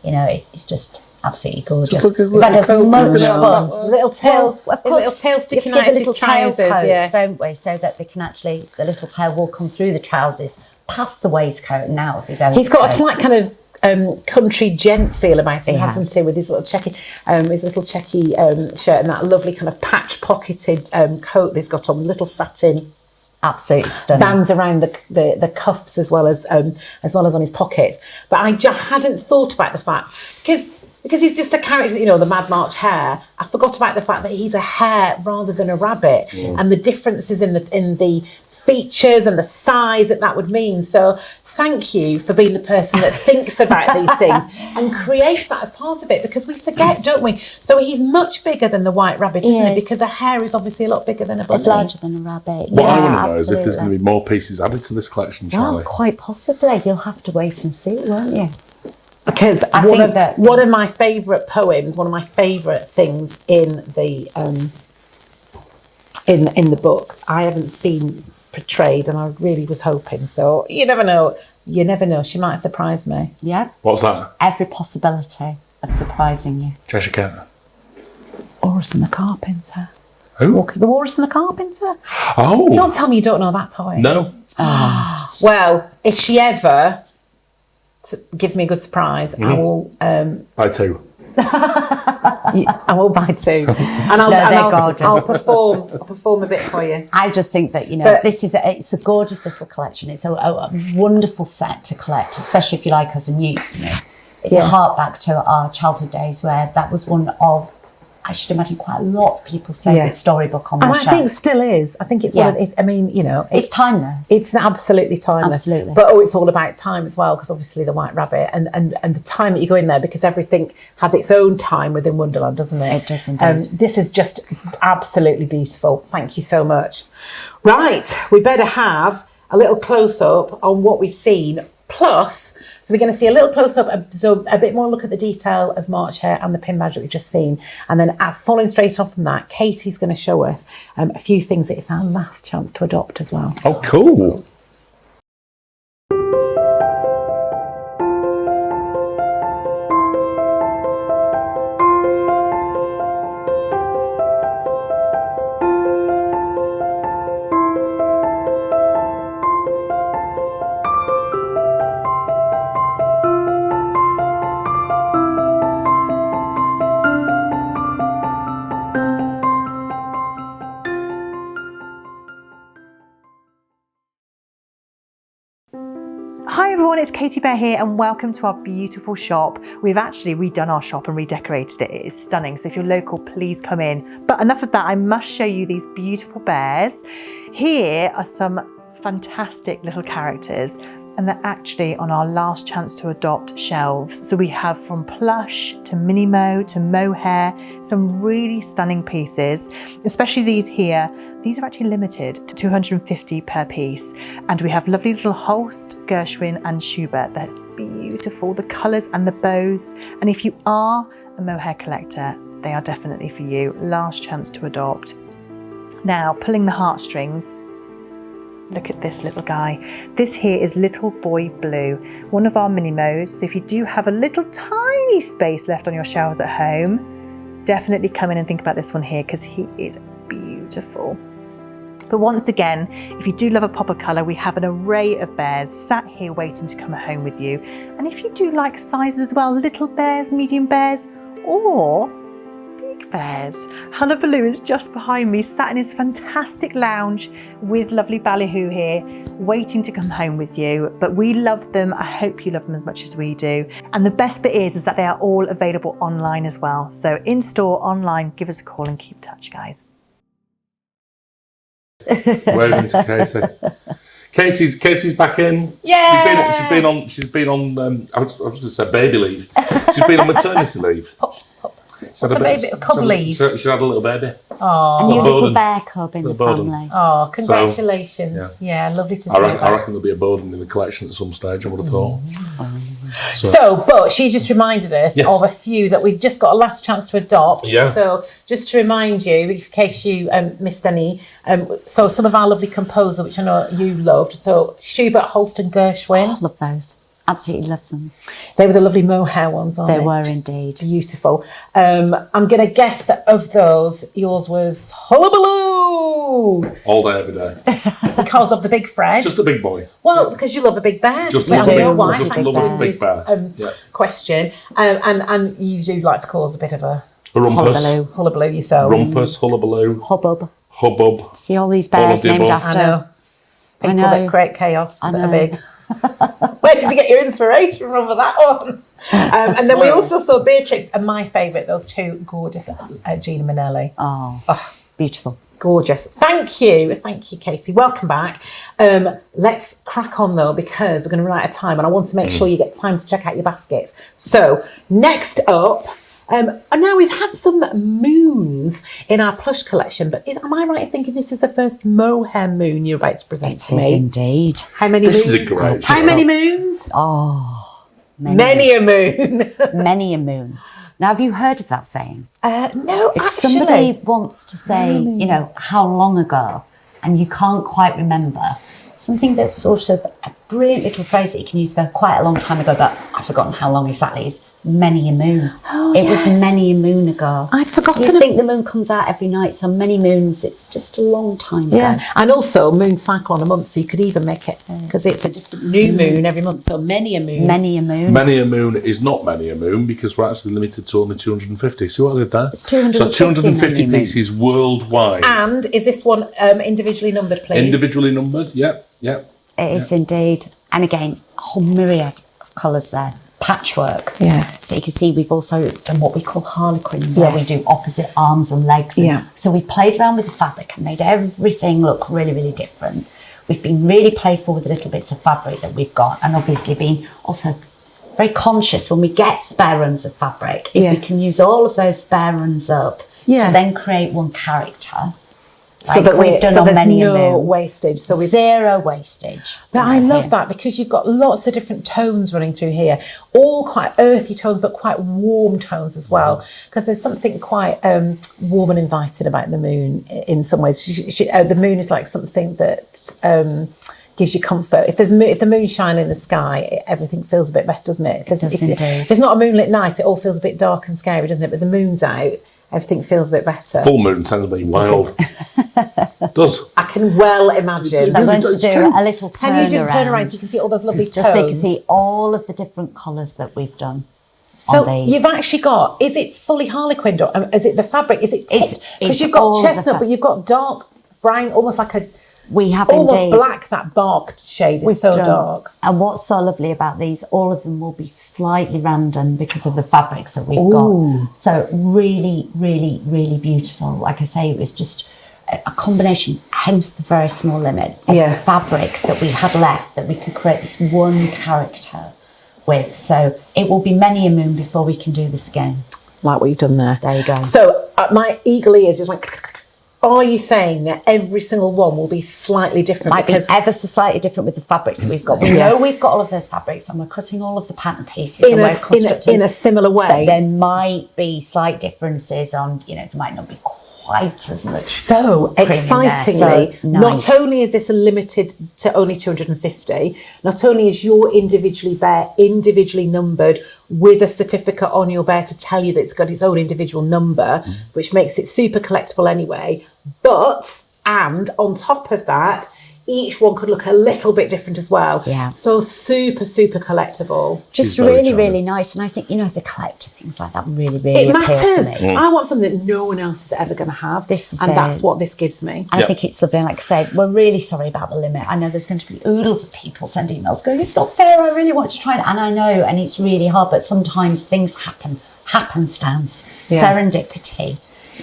it's just absolutely gorgeous. We've had as much fun. Little tail, of course, little tail sticking you have to out give his little tail trousers, coats, don't we? So that they can actually, the little tail will come through the trousers, past the waistcoat and out of his own. He's got a slight kind of country gent feel about him, hasn't he? With his little checky, shirt and that lovely kind of patch pocketed coat that he's got on, little satin. Absolutely stunning. Bands around the cuffs as well as on his pockets. But I just hadn't thought about the fact because he's just a character, the Mad March hare. I forgot about the fact that he's a hare rather than a rabbit, and the differences in the features and the size that would mean. So thank you for being the person that thinks about these things and creates that as part of it, because we forget, don't we? So he's much bigger than the white rabbit, isn't it? Because a hare is obviously a lot bigger than a bunny. It's larger than a rabbit. What I want to know is if there's going to be more pieces added to this collection, Charlie. Well, quite possibly. You'll have to wait and see, won't you? Because one of my favourite poems, one of my favourite things in the in the book, I haven't seen portrayed, and I really was hoping. So you never know. You never know. She might surprise me. Yeah. What's that? Every possibility of surprising you. Cheshire Cat. Horace and the Carpenter. Who? The Horace and the Carpenter. Oh. Don't tell me you don't know that poem. No. Well, if she ever gives me a good surprise, I will. Buy two. I will buy two, and I'll perform a bit for you. I just think that it's a gorgeous little collection. It's a wonderful set to collect, especially if you like us and it's a hark back to our childhood days where that was one of, I should imagine, quite a lot of people's favourite storybook on the shelf. I think still is. I think it's one of it's, I mean, it's timeless. It's absolutely timeless. Absolutely. But it's all about time as well, because obviously the White Rabbit and the time that you go in there, because everything has its own time within Wonderland, doesn't it? It does indeed. This is just absolutely beautiful. Thank you so much. Right, we better have a little close-up on what we've seen. Plus, so we're going to see a little close-up, so a bit more look at the detail of March Hare and the pin badge that we've just seen. And then following straight off from that, Katie's going to show us a few things that it's our last chance to adopt as well. Oh, cool. Hi everyone, it's Katie Bear here and welcome to our beautiful shop. We've actually redone our shop and redecorated it. It is stunning, so if you're local, please come in. But enough of that, I must show you these beautiful bears. Here are some fantastic little characters, and they're actually on our last chance to adopt shelves. So we have from plush to mini mo to mohair, some really stunning pieces, especially these here. These are actually limited to 250 per piece. And we have lovely little Holst, Gershwin and Schubert. They're beautiful, the colours and the bows. And if you are a mohair collector, they are definitely for you. Last chance to adopt. Now, pulling the heartstrings, look at this little guy. This here is Little Boy Blue, one of our Minimos. So if you do have a little tiny space left on your shelves at home, definitely come in and think about this one here, because he is beautiful. But once again, if you do love a pop of colour, we have an array of bears sat here waiting to come home with you. And if you do like sizes as well, little bears, medium bears, or big bears, Hullabaloo is just behind me, sat in his fantastic lounge with lovely Ballyhoo here, waiting to come home with you. But we love them. I hope you love them as much as we do. And the best bit is that they are all available online as well. So in store, online, give us a call and keep in touch, guys. Waving to Katie. Katie's back in. Yeah. She's been on. I was going to say baby leave. She's been on maternity leave. What's a baby? A cub leave. She had a little baby. A new little bear cub in the family. Oh, congratulations. So, yeah, lovely to see I reckon there'll be a Bowden in the collection at some stage, I would have thought. But she just reminded us of a few that we've just got a last chance to adopt. Yeah. So just to remind you, in case you missed any, so some of our lovely composer, which I know you loved, so Schubert, Holsten, Gershwin. Oh, love those. Absolutely love them. They were the lovely mohair ones, aren't they? They were indeed. Beautiful. I'm going to guess that of those, yours was Hullabaloo! All day, every day. Because of the big Fred. Just a big boy. Well, because you love a big bear. Just love a big bear. Question. And you do like to cause a bit of a rumpus. Hullabaloo yourself. Rumpus, hullabaloo. Hubbub. See all these bears named after. I know. People that create chaos that are big. Where did you get your inspiration from for that one? And then we also saw Beatrix and my favourite, those two gorgeous Gina Minnelli. Oh, beautiful. Gorgeous. Thank you, Katie. Welcome back. Let's crack on though, because we're going to run out of time and I want to make sure you get time to check out your baskets. So next up, and now we've had some moons in our plush collection, but am I right in thinking this is the first mohair moon you're about to present to me? It is indeed. How many moons? This is a great How many moons? Oh, many a moon. Many a moon. Now, have you heard of that saying? No, if actually. somebody wants to say, you know, how long ago, and you can't quite remember, something that's sort of a brilliant little phrase that you can use for quite a long time ago, but I've forgotten how long exactly is many a moon. It was many a moon ago. I'd forgotten. You think the moon comes out every night, so many moons, it's just a long time ago. Yeah, and also moon cycle on a month, so you could even make it, because it's a different new moon every month, so many a moon. Many a moon. Many a moon is not many a moon because we're actually limited to only 250. See what I did there? It's 250 So 250 pieces worldwide. And is this one individually numbered, please? Individually numbered, yep. It is indeed. And again, a whole myriad of colours there. Patchwork. Yeah. So you can see we've also done what we call harlequin, where we do opposite arms and legs. And so we played around with the fabric and made everything look really, really different. We've been really playful with the little bits of fabric that we've got, and obviously been also very conscious when we get spare runs of fabric, if we can use all of those spare runs up to then create one character. So that we've done on there's many no wastage. So we've zero wastage. But I love that because you've got lots of different tones running through here, all quite earthy tones, but quite warm tones as well. Because there's something quite warm and inviting about the moon in some ways. The moon is like something that gives you comfort. If the moon's shining in the sky, everything feels a bit better, doesn't it? If there's not a moonlit night, it all feels a bit dark and scary, doesn't it? But the moon's out, everything feels a bit better. Full moon tends to be wild. Does. I can well imagine. So I'm going to do a little turn Can you just turn around around so you can see all those lovely tones? just so you can see all of the different colours that we've done. So you've actually got, is it fully harlequined or is it the fabric? Is it tipped? Because you've got chestnut, but you've got dark brown, almost like a... We have almost indeed. Black, that bark shade is so dark. And what's so lovely about these, all of them will be slightly random because of the fabrics that we've got. So really, really, really beautiful. Like I say, it was just a combination, hence the very small limit of the fabrics that we had left that we could create this one character with. So it will be many a moon before we can do this again. Like what you've done there. There you go. So my eagle ears just went... Are you saying that every single one will be slightly different? Might be ever so slightly different with the fabrics that we've got. We know we've got all of those fabrics and we're cutting all of the pattern pieces in a similar way. But there might be slight differences on, there might not be quite as much. So excitingly, not only is this limited to only 250, not only is your bear individually numbered with a certificate on your bear to tell you that it's got its own individual number, which makes it super collectible anyway, and on top of that, each one could look a little bit different as well. Yeah. So super, super collectible. Just really, really nice. And I think, as a collector, things like that really, really appeal to me. I want something that no one else is ever going to have. That's what this gives me. I think it's lovely. Like I said, we're really sorry about the limit. I know there's going to be oodles of people send emails going, it's not fair, I really want to try it. And I know, and it's really hard, but sometimes things happen. Happenstance, serendipity.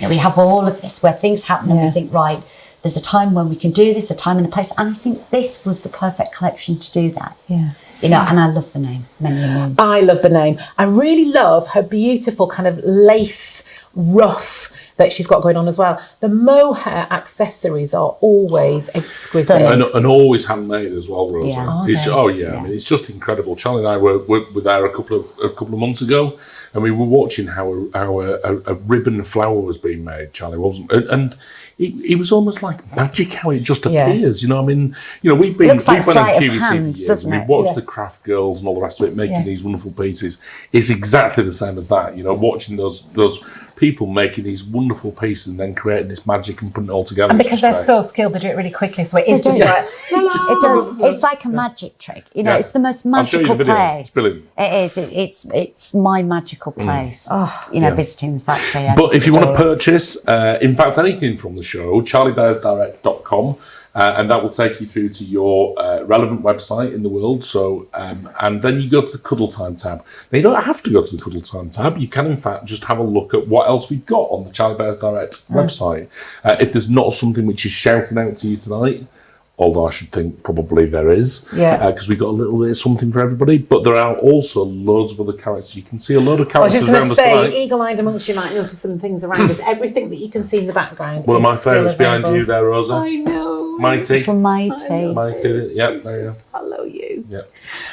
We have all of this where things happen and we think, right, there's a time when we can do this, a time and a place. And I think this was the perfect collection to do that. Yeah. And I love the name, Many a Moon. I love the name. I really love her beautiful kind of lace ruff that she's got going on as well. The mohair accessories are always exquisite. And always handmade as well, Rosa. Yeah. I mean, it's just incredible. Charlie and I were there a couple of months ago, and we were watching how a ribbon flower was being made. Charlie wasn't, and it was almost like magic how it just appears. You know, I mean, we've been Looks like on sleight of QVC hand, for years. doesn't We've it? watched the craft girls and all the rest of it making these wonderful pieces. It's exactly the same as that. Watching those people making these wonderful pieces and then creating this magic and putting it all together. And because they're so skilled, they do it really quickly. So it is just like, it does. It's like a magic trick. It's the most magical place. Brilliant. It is. It's my magical place. Visiting the factory. But if you want to purchase, in fact, anything from the show, charliebearsdirect.com. And that will take you through to your relevant website in the world. So, and then you go to the Cuddle Time tab. Now, you don't have to go to the Cuddle Time tab. You can, in fact, just have a look at what else we've got on the Charlie Bears Direct website. If there's not something which is shouting out to you tonight, although I should think probably there is, because we got a little bit of something for everybody. But there are also loads of other characters. You can see a load of characters around us. I was just going to say, eagle-eyed amongst you might notice some things around us. Everything that you can see in the background. One of my favourites behind you there, Rosa. I know. Mighty. Little Mighty. Mighty. Yep, there you go. Hello, you. Yeah.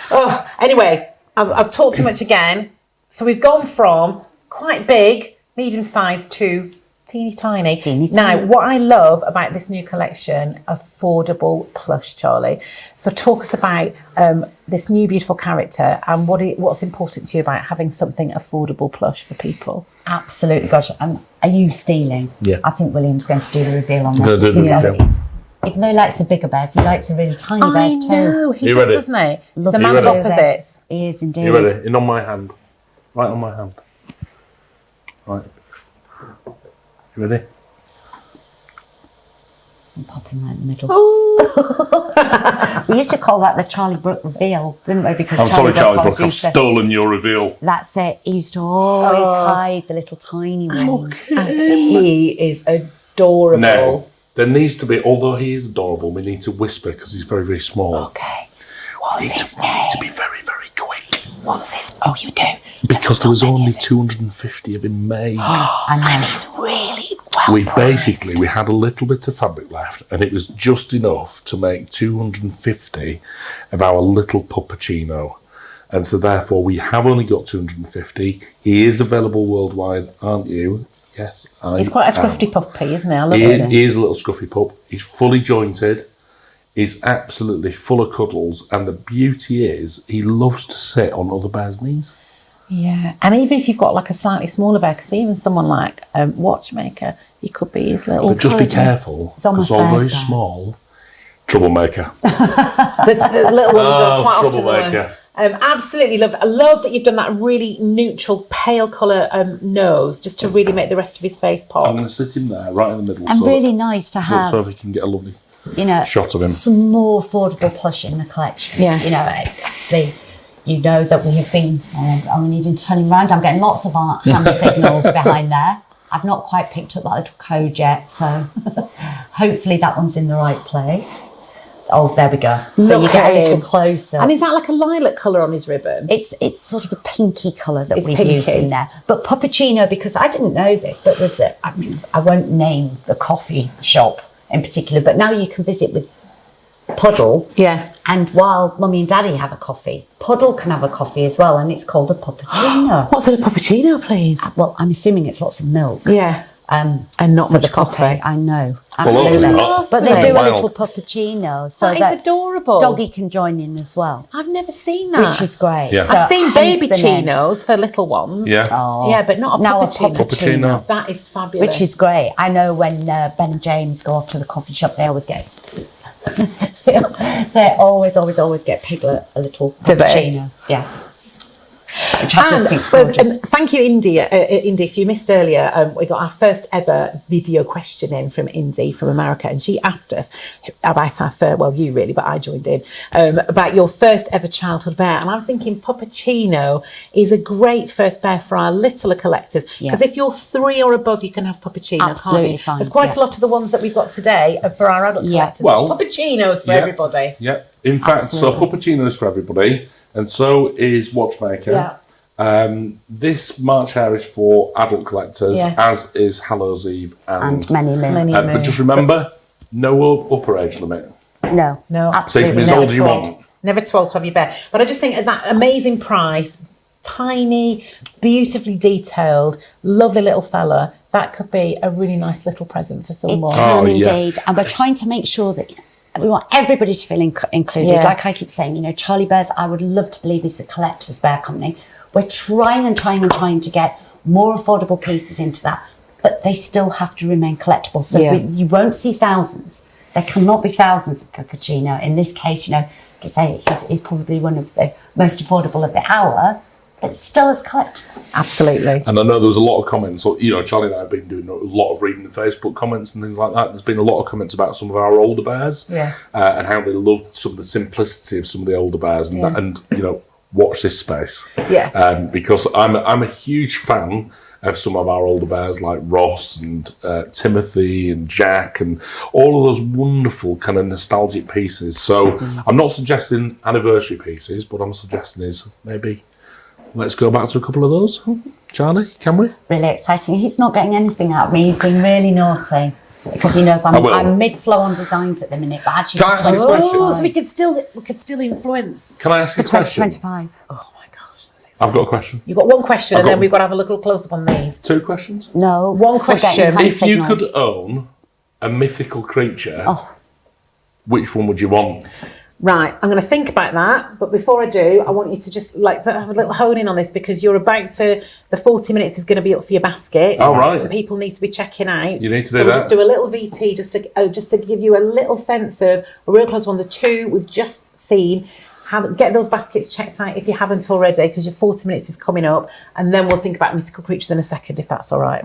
Oh, anyway, I've talked too much again. So we've gone from quite big, medium-sized to teeny tiny. Now, what I love about this new collection, affordable plush, Charlie. So talk us about this new beautiful character and what's important to you about having something affordable plush for people. Absolutely, gosh. Are you stealing? Yeah. I think William's going to do the reveal on this. Even though he likes the bigger bears, he likes the really tiny bears too. I know, he does, doesn't he? Loves the man of opposites. He is indeed. You ready? In on my hand. Right on my hand. Right. You ready? And pop him right in the middle. Oh. We used to call that the Charlie Brooke reveal, didn't we? Because I'm sorry, Charlie Brooke, I've stolen your reveal. That's it. He used to always hide the little tiny ones. He is adorable. Now, there needs to be, although he is adorable, we need to whisper because he's very, very small. Okay. What's his name? We need to be very, very quick. What's his? Oh, you do. Because there was only 250 of him made. And it's really well we had a little bit of fabric left, and it was just enough to make 250 of our little puppuccino. And so therefore we have only got 250. He is available worldwide, aren't you? Yes, he's quite a scruffy puppy, isn't he? I love it. He is a little scruffy pup. He's fully jointed. He's absolutely full of cuddles, and the beauty is he loves to sit on other bears' knees. Yeah, and even if you've got like a slightly smaller bear, because even someone like Watchmaker, he could be his little. But just be careful, because although he's small, troublemaker. the little ones are quite troublemaker. Often absolutely love that. I love that you've done that really neutral, pale colour nose, just to really make the rest of his face pop. I'm going to sit him there, right in the middle. And really nice to have. So we can get a lovely shot of him. Some more affordable plush in the collection. Yeah. Obviously, that we have been. I'm needing to turn him around. I'm getting lots of hand signals behind there. I've not quite picked up that little code yet, so hopefully that one's in the right place. Oh, there we go. So you get a little closer. And is that like a lilac colour on his ribbon? It's sort of a pinky colour that we've used in there. But Puppuccino, because I didn't know this, but there's I won't name the coffee shop in particular, but now you can visit with Puddle. Yeah. And while Mummy and Daddy have a coffee, Puddle can have a coffee as well, and it's called a Puppuccino. What's in a Puppuccino, please? Well, I'm assuming it's lots of milk. Yeah. And not for much the coffee. I know, absolutely. But they do a little puppuccino, so that is adorable. Doggy can join in as well. I've never seen that, which is great. Yeah. So I've seen baby chinos for little ones. Yeah, but not a puppuccino. That is fabulous. Which is great. I know when Ben and James go off to the coffee shop, they always get. they always get Piglet a little puppuccino. Yeah. Which I just think is gorgeous. Thank you, Indy. If you missed earlier, we got our first ever video question in from Indy from America, and she asked us about our first, well, you really, but I joined in, about your first ever childhood bear. And I'm thinking Puppuccino is a great first bear for our littler collectors, because if you're 3 or above, you can have Puppuccino, absolutely, can't you? fine. There's quite a lot of the ones that we've got today are for our adult collectors. Well, Puppuccino's for everybody. Yeah, in fact, so Puppuccino's for everybody. And so is Watchmaker. Yeah. This March Hare is for adult collectors, as is Hallows Eve and Many Moon. But just remember, no upper age limit. No, So you can be as old as you want. Never too old to have your bear. But I just think at that amazing price, tiny, beautifully detailed, lovely little fella, that could be a really nice little present for someone. It can indeed. And we're trying to make sure that we want everybody to feel included. Yeah. Like I keep saying, you know, Charlie Bears, I would love to believe, is the collector's bear company. We're trying to get more affordable pieces into that, but they still have to remain collectible. So you won't see thousands. There cannot be thousands of Puppuccino. In this case, you know, like I say, he's probably one of the most affordable of the hour, but still is collectible. Absolutely. And I know there was a lot of comments. So, you know, Charlie and I have been doing a lot of reading the Facebook comments and things like that. There's been a lot of comments about some of our older bears, and how they loved some of the simplicity of some of the older bears, and you know, watch this space. Because I'm a huge fan of some of our older bears like Ross and Timothy and Jack and all of those wonderful kind of nostalgic pieces. So I'm not suggesting anniversary pieces, but I'm suggesting is maybe let's go back to a couple of those. Charlie, can we? Really exciting. He's not getting anything out of me. He's been really naughty because he knows I'm mid-flow on designs at the minute. But actually, can I ask you a question? So we could still influence. Can I ask you a question? 2025. Oh my gosh. I've got a question. You've got one question, and then we've got to have a little close up on these. 2 questions? No. One question. If you could own a mythical creature, which one would you want? Right, I'm going to think about that, but before I do, I want you to just have a little hone in on this because you're about to. The 40 minutes is going to be up for your basket. Oh, right. And people need to be checking out. You need to do We'll that. just do a little VT just to give you a little sense of a real close one. The 2 we've just seen. Get those baskets checked out if you haven't already, because your 40 minutes is coming up, and then we'll think about mythical creatures in a second, if that's all right.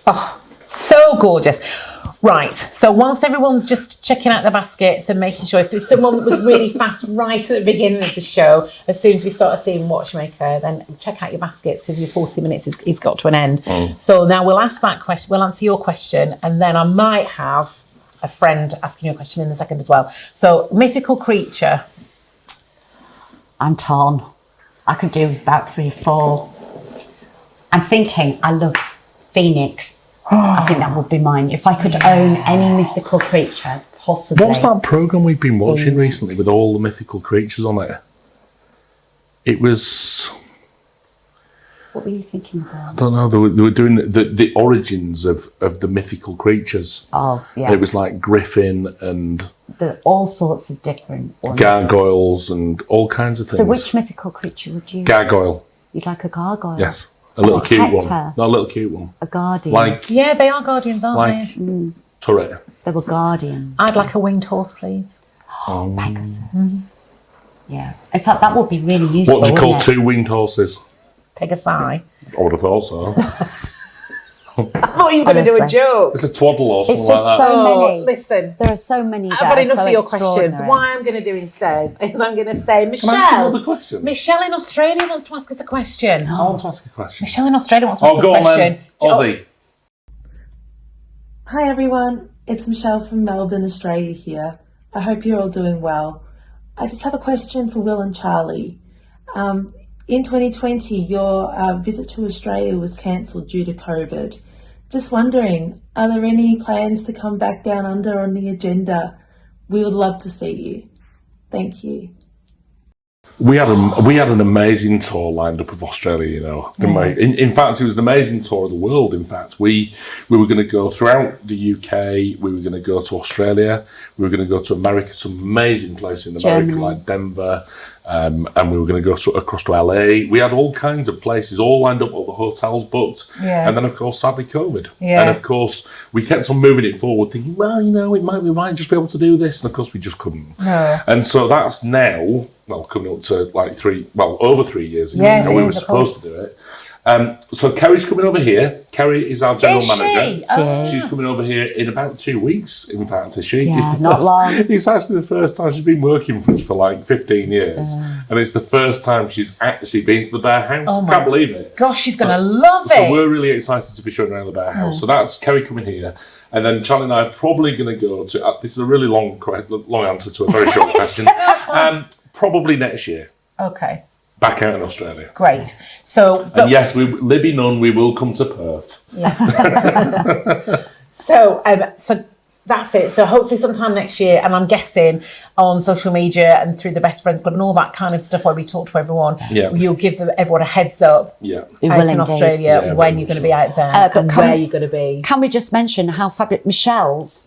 Oh, so gorgeous. Right, so whilst everyone's just checking out the baskets and making sure, if there's someone that was really fast right at the beginning of the show, as soon as we start seeing Watchmaker, then check out your baskets because your 40 minutes is got to an end. So now we'll ask that question, we'll answer your question, and then I might have a friend asking you a question in a second as well. So, mythical creature. I'm torn. I could do about 3 or 4. I'm thinking I love Phoenix. I think that would be mine. If I could own any mythical creature, possibly. What's that programme we've been watching recently with all the mythical creatures on it? It was... What were you thinking about? I don't know. They were doing the origins of the mythical creatures. Oh, yeah. It was like Griffin and... all sorts of different ones. Gargoyles and all kinds of things. So which mythical creature would you... Gargoyle. You'd like a gargoyle? Yes. A little cute one. protector. No, a little cute one. A guardian. Like... Yeah, they are guardians, aren't they? Turret. They were guardians. I'd like a winged horse, please. Oh, Pegasus. Yeah. In fact, that would be really useful. What do you call wouldn't it? 2 winged horses? Pegasi. I would have thought so. I thought you were going to do a Honestly. joke. It's a twaddle or something It's just like that. so many. Listen. There are so many that I've had are enough so of your questions. extraordinary. What I'm going to do instead is I'm going to say, Can I ask you another Michelle. question? Michelle in Australia wants to ask us a question. I want to ask a question. Michelle in Australia wants to ask us go a on question. then. Aussie. Hi everyone, it's Michelle from Melbourne, Australia here. I hope you're all doing well. I just have a question for Will and Charlie. In 2020, your visit to Australia was cancelled due to COVID. Just wondering, are there any plans to come back down under on the agenda? We would love to see you. Thank you. We had an amazing tour lined up of Australia, you know, didn't we? In fact, it was an amazing tour of the world. In fact, we were going to go throughout the UK. We were going to go to Australia. We were going to go to America, some amazing places in America, Germany. like Denver, And we were going to go across to LA. We had all kinds of places all lined up, all the hotels booked. Yeah. And then, of course, sadly, COVID. Yeah. And, of course, we kept on moving it forward, thinking, well, we might just be able to do this. And, of course, we just couldn't. No. And so that's now, coming up to over 3 years ago. Yes, we were supposed to do it. So Kerry's coming over here. Kerry is our general manager. Oh. She's coming over here in about 2 weeks, in fact, is she? Yeah, not long. It's actually the first time she's been working for us for like 15 years. And it's the first time she's actually been to the Bear House. Oh Can't believe it. Gosh, she's going to love it. So we're really excited to be showing around the Bear House. So that's Kerry coming here. And then Charlie and I are probably going to go to, this is a really long answer to a very short question. Probably next year. Okay. Back out in Australia. Great. So, and yes, Libby Nunn, we will come to Perth. Yeah. So that's it. So hopefully sometime next year, and I'm guessing on social media and through the Best Friends Club and all that kind of stuff where we talk to everyone, you'll give everyone a heads up out in Australia when you're going to be out there and where you're going to be. Can we just mention how fabulous Michelle's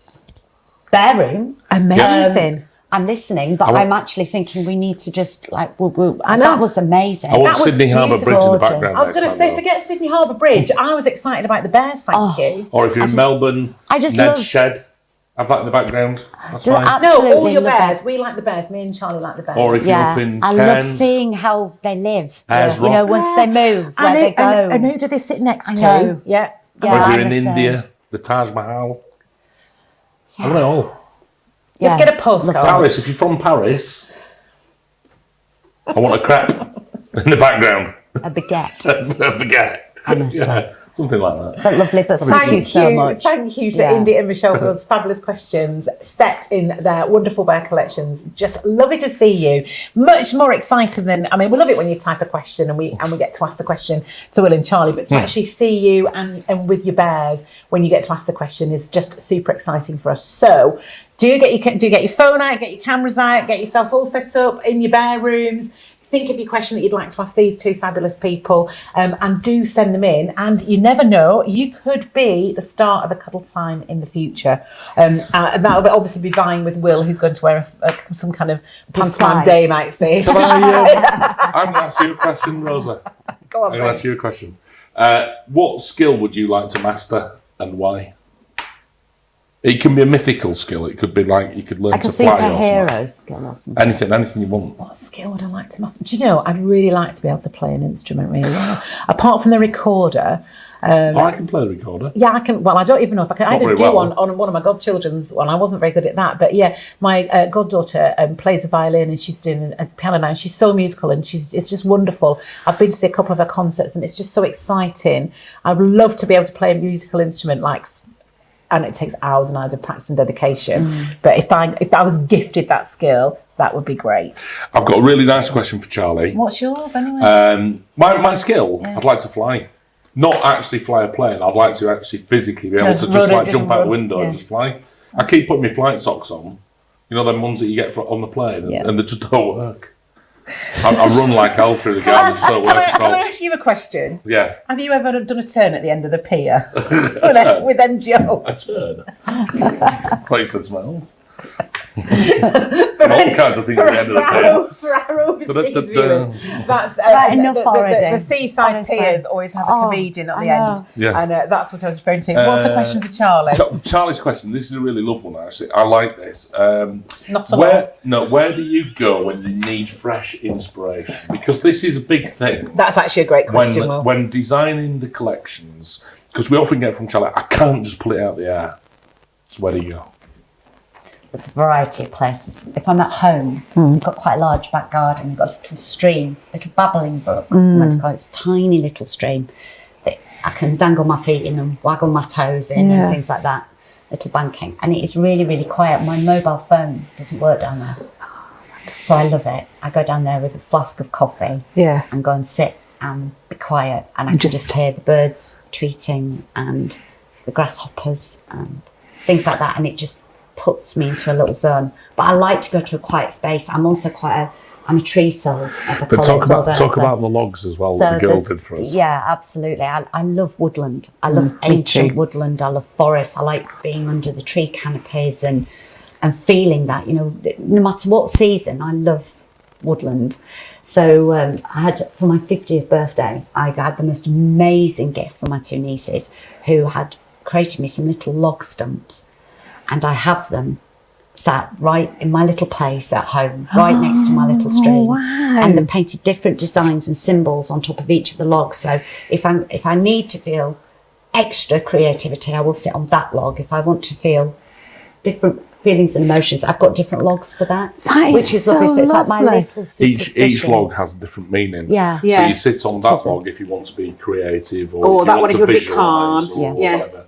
bear room? Amazing. I'm listening, but I'm actually thinking we need to just and that was amazing. I want Sydney Harbour Bridge in the background. I was going to say, forget Sydney Harbour Bridge. I was excited about the bears, thank you. Or if you're in Melbourne, Ned's Shed, have that in the background. That's fine. No, all your bears. We like the bears. Me and Charlie like the bears. Or if you're up in Cairns. I love seeing how they live. Ayers Rock. Once they move, where they go. And who do they sit next to? Yeah. Or if you're in India, the Taj Mahal. I want it all. Let's get a postcard. Paris, if you're from Paris, I want a crepe in the background. A baguette. A baguette. Honestly. Yeah, something like that. But lovely, but thank you so much. Thank you to Indy and Michelle for those fabulous questions set in their wonderful bear collections. Just lovely to see you. Much more exciting than, we love it when you type a question and we get to ask the question to Will and Charlie, but to actually see you and with your bears when you get to ask the question is just super exciting for us. So, do you get your phone out, get your cameras out, get yourself all set up in your bear rooms. Think of your question that you'd like to ask these two fabulous people, and do send them in. And you never know, you could be the start of a Cuddle Time in the future. And that'll obviously be vying with Will, who's going to wear some kind of pantomime Dame outfit. I'm going to ask you a question, Rosa. Go on, I'm going to ask you a question. What skill would you like to master and why? It can be a mythical skill. It could be like you could learn to fly or something. Superhero skill or something. Anything you want. What skill would I like to master? Do you know, I'd really like to be able to play an instrument really well. Apart from the recorder. I can play the recorder. Yeah, I can. Well, I don't even know if I can. I did do one on one of my godchildren's one. I wasn't very good at that. But yeah, my goddaughter plays a violin and she's doing a piano now. And she's so musical and it's just wonderful. I've been to see a couple of her concerts and it's just so exciting. I'd love to be able to play a musical instrument and it takes hours and hours of practice and dedication. But if I was gifted that skill, that would be great. I've got a really nice question for Charlie. What's yours anyway? My skill, I'd like to fly. Not actually fly a plane. I'd like to actually physically be able to jump out the window and just fly. I keep putting my flight socks on. You know, them ones that you get on the plane and they just don't work. I run like hell through the garden. Can I ask you a question? Yeah. Have you ever done a turn at the end of the pier with them jokes? A turn. Place that smells. All kinds of things at the end of the pier. For our overseas viewers, that's enough already. The seaside piers always have a comedian at the end. Yeah. And that's what I was referring to. What's the question for Charlie? Charlie's question. This is a really lovely one, actually. I like this. Not a lot. Where do you go when you need fresh inspiration? Because this is a big thing. That's actually a great question, Will. When designing the collections, because we often get from Charlie, I can't just pull it out of the air. So where do you go? There's a variety of places. If I'm at home, I've got quite a large back garden. I've got a little stream, little babbling brook. It's a tiny little stream that I can dangle my feet in and waggle my toes in and things like that. Little banking. And it is really, really quiet. My mobile phone doesn't work down there. So I love it. I go down there with a flask of coffee and go and sit and be quiet. And I can just hear the birds tweeting and the grasshoppers and things like that. And it just puts me into a little zone. But I like to go to a quiet space. I'm also I'm a tree soul, as I call it as well. Talk about the logs as well, that the girl did for us. Yeah, absolutely. I love woodland. I love ancient woodland. I love forests. I like being under the tree canopies and feeling that, no matter what season, I love woodland. So I had, for my 50th birthday, I had the most amazing gift from my two nieces who had created me some little log stumps, and I have them sat right in my little place at home, right next to my little stream. Wow. And they've painted different designs and symbols on top of each of the logs. So if I need to feel extra creativity, I will sit on that log. If I want to feel different feelings and emotions, I've got different logs for that. Which is lovely. So it's like my little superstition. Each log has a different meaning. Yeah. Yeah. So you sit on that log if you want to be creative, or if you that want one to if you're a bit calm. visualise, or Yeah. whatever.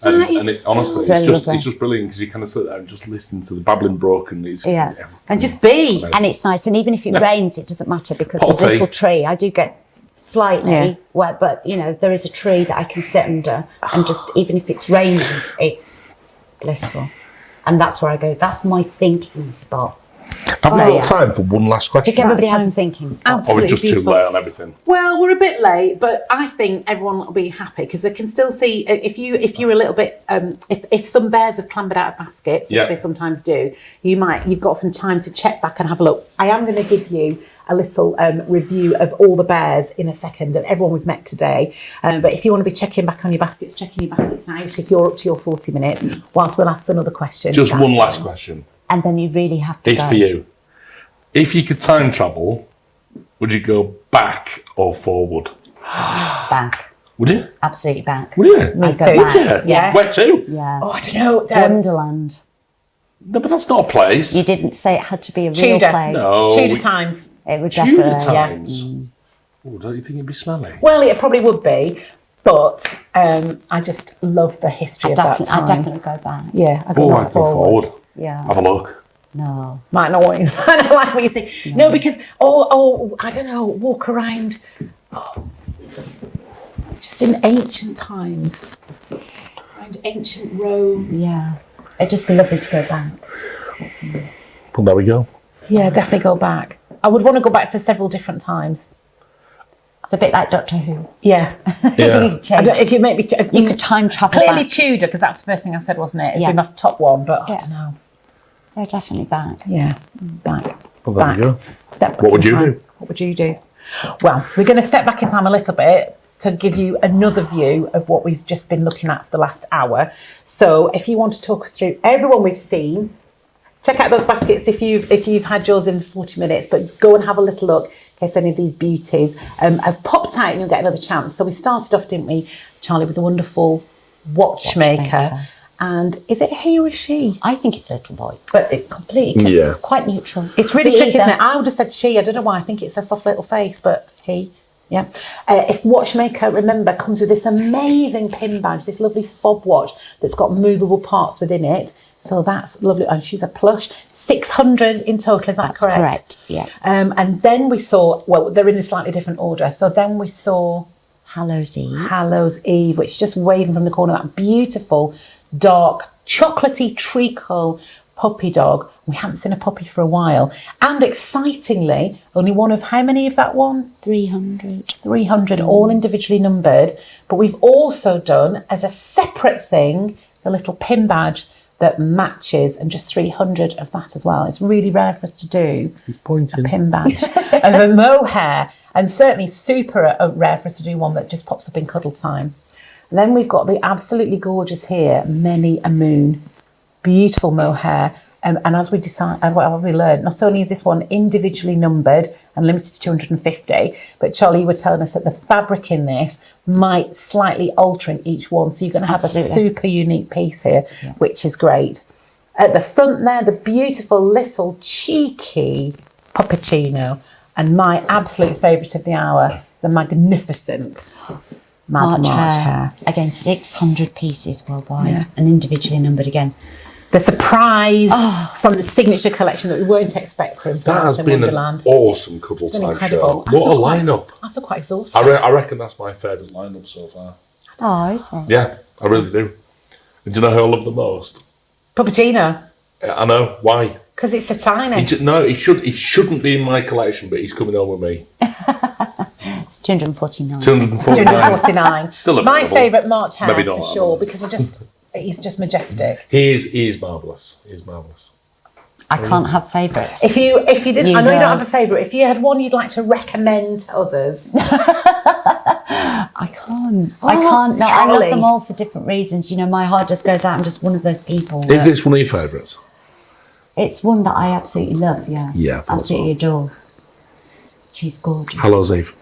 And it, honestly, It's really it's lovely. just brilliant, because you kind of sit there and just listen to the babbling brook, and it's And just be. And it's nice. And even if it rains, it doesn't matter, because Hot there's a tea. little tree. I do get slightly wet, but you know, there is a tree that I can sit under, and just, even if it's raining, it's blissful. And that's where I go. That's my thinking spot. Have we got time for one last I question? think everybody has a thinking spot. Or we're just beautiful. too late on everything? Well, we're a bit late, but I think everyone will be happy because they can still see if you're a little bit if some bears have clambered out of baskets, which they sometimes do. You've got some time to check back and have a look. I am going to give you a little review of all the bears in a second, of everyone we've met today. But if you want to be checking back on your baskets, checking your baskets out if you're up to your 40 minutes, whilst we'll ask another question. Just one last question. And then you really have to It's go. for you. If you could time travel, would you go back or forward? Back. Would you? Absolutely back. Would you? I'd go too. back. Yeah. Where to? Yeah. Oh, I don't know. Wonderland. No, but that's not a place. You didn't say it had to be a real Tudor. place. No. Tudor times. It would Tudor definitely. times. Oh, don't you think it'd be smelly? Well, it probably would be, but I just love the history of that time. I'd definitely go back. Yeah, I Oh, go I'd back go forward. Yeah. Have a look. No. Might not want I don't like what you think. No, because I don't know, walk around just in ancient times, around ancient Rome. Yeah. It'd just be lovely to go back. Well, there we go. Yeah, definitely go back. I would want to go back to several different times. It's a bit like Doctor Who. Yeah. Yeah. You change. If you make me, You could time travel clearly back. Tudor, because that's the first thing I said, wasn't it? It'd Yeah. be my top one, but I Yeah. don't know. They're definitely back. Yeah, back. Well, there back. you go. Step back What would in you time. do? What would you do? Well, we're going to step back in time a little bit to give you another view of what we've just been looking at for the last hour. So if you want to talk us through everyone we've seen, check out those baskets if you've had yours in 40 minutes, but go and have a little look in case any of these beauties have popped out and you'll get another chance. So we started off, didn't we, Charlie, with the wonderful watchmaker. And is it he or she? I think it's a little boy, but it completely quite neutral. It's really Be tricky, isn't either. it? I would have said she. I don't know why. I think it's a soft little face, but he. Yeah. If watchmaker, remember, comes with this amazing pin badge, this lovely fob watch that's got movable parts within it. So that's lovely. And she's a plush. 600 in total, is that That's correct? correct, yeah. And then we saw, well, they're in a slightly different order. So then we saw Hallows Eve. Hallows Eve, which is just waving from the corner, that beautiful, dark, chocolatey treacle puppy dog. We haven't seen a puppy for a while. And excitingly, only one of how many of that one? 300. 300, all individually numbered. But we've also done, as a separate thing, the little pin badge that matches, and just 300 of that as well. It's really rare for us to do a pin badge of a mohair, and certainly super rare for us to do one that just pops up in Cuddle Time. And then we've got the absolutely gorgeous here, Many a Moon, beautiful mohair. And as we learned, not only is this one individually numbered and limited to 250, but Charlie, you were telling us that the fabric in this might slightly alter in each one. So you're going to have Absolutely. a super unique piece here, which is great. At the front there, the beautiful little cheeky puppuccino, and my absolute favourite of the hour, the magnificent March hair. Again, 600 pieces worldwide and individually numbered again. The surprise from the signature collection that we weren't expecting. That has been Wonderland. an awesome Cuddle It's been Time incredible. show. What a lineup. I feel quite exhausted. I reckon that's my favourite lineup so far. Oh, is it? Yeah, I really do. And do you know who I love the most? Puppuccino, I know. Why? because it's so tiny. He shouldn't be in my collection, but he's coming home with me. It's 249. 249. 249. Still My available. favourite March hair Maybe not, for I sure, don't know. because he's just majestic. He is marvellous. He is marvellous. I can't have favourites. If you didn't, I know you don't have a favourite. If you had one you'd like to recommend to others, I can't. I can't. No, I love them all for different reasons. You know, my heart just goes out. I'm just one of those people. Is this one of your favourites? It's one that I absolutely love. Yeah. Yeah. Absolutely adore. She's gorgeous. Hello, Eve.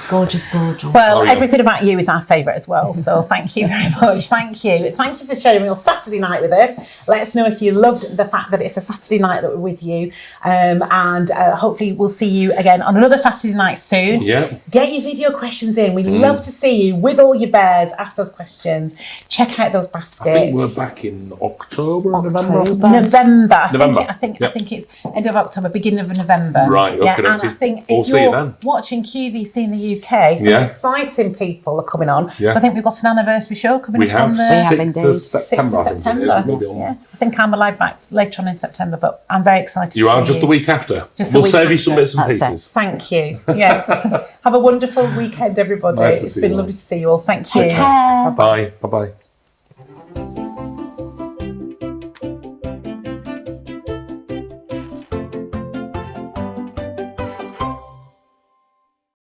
Gorgeous, gorgeous. Well, everything about you is our favourite as well. So thank you very much. Thank you. Thank you for sharing your Saturday night with us. Let us know if you loved the fact that it's a Saturday night that we're with you. And hopefully we'll see you again on another Saturday night soon. Yeah. Get your video questions in. We'd love to see you with all your bears. Ask those questions. Check out those baskets. I think we're back in October or November. November. November. I think it's end of October, beginning of November. Right. Okay. Yeah, and I think if you're watching QVC in the UK, some exciting people are coming on. Yeah. So I think we've got an anniversary show coming up on the 6th of September. 6th of September. Yeah. I think I'm live back later on in September, but I'm very excited. You are just the week after. We'll save you some bits and pieces. Thank you. Yeah. Have a wonderful weekend, everybody. It's been lovely to see you all. Thank you. Take care. Bye. Bye.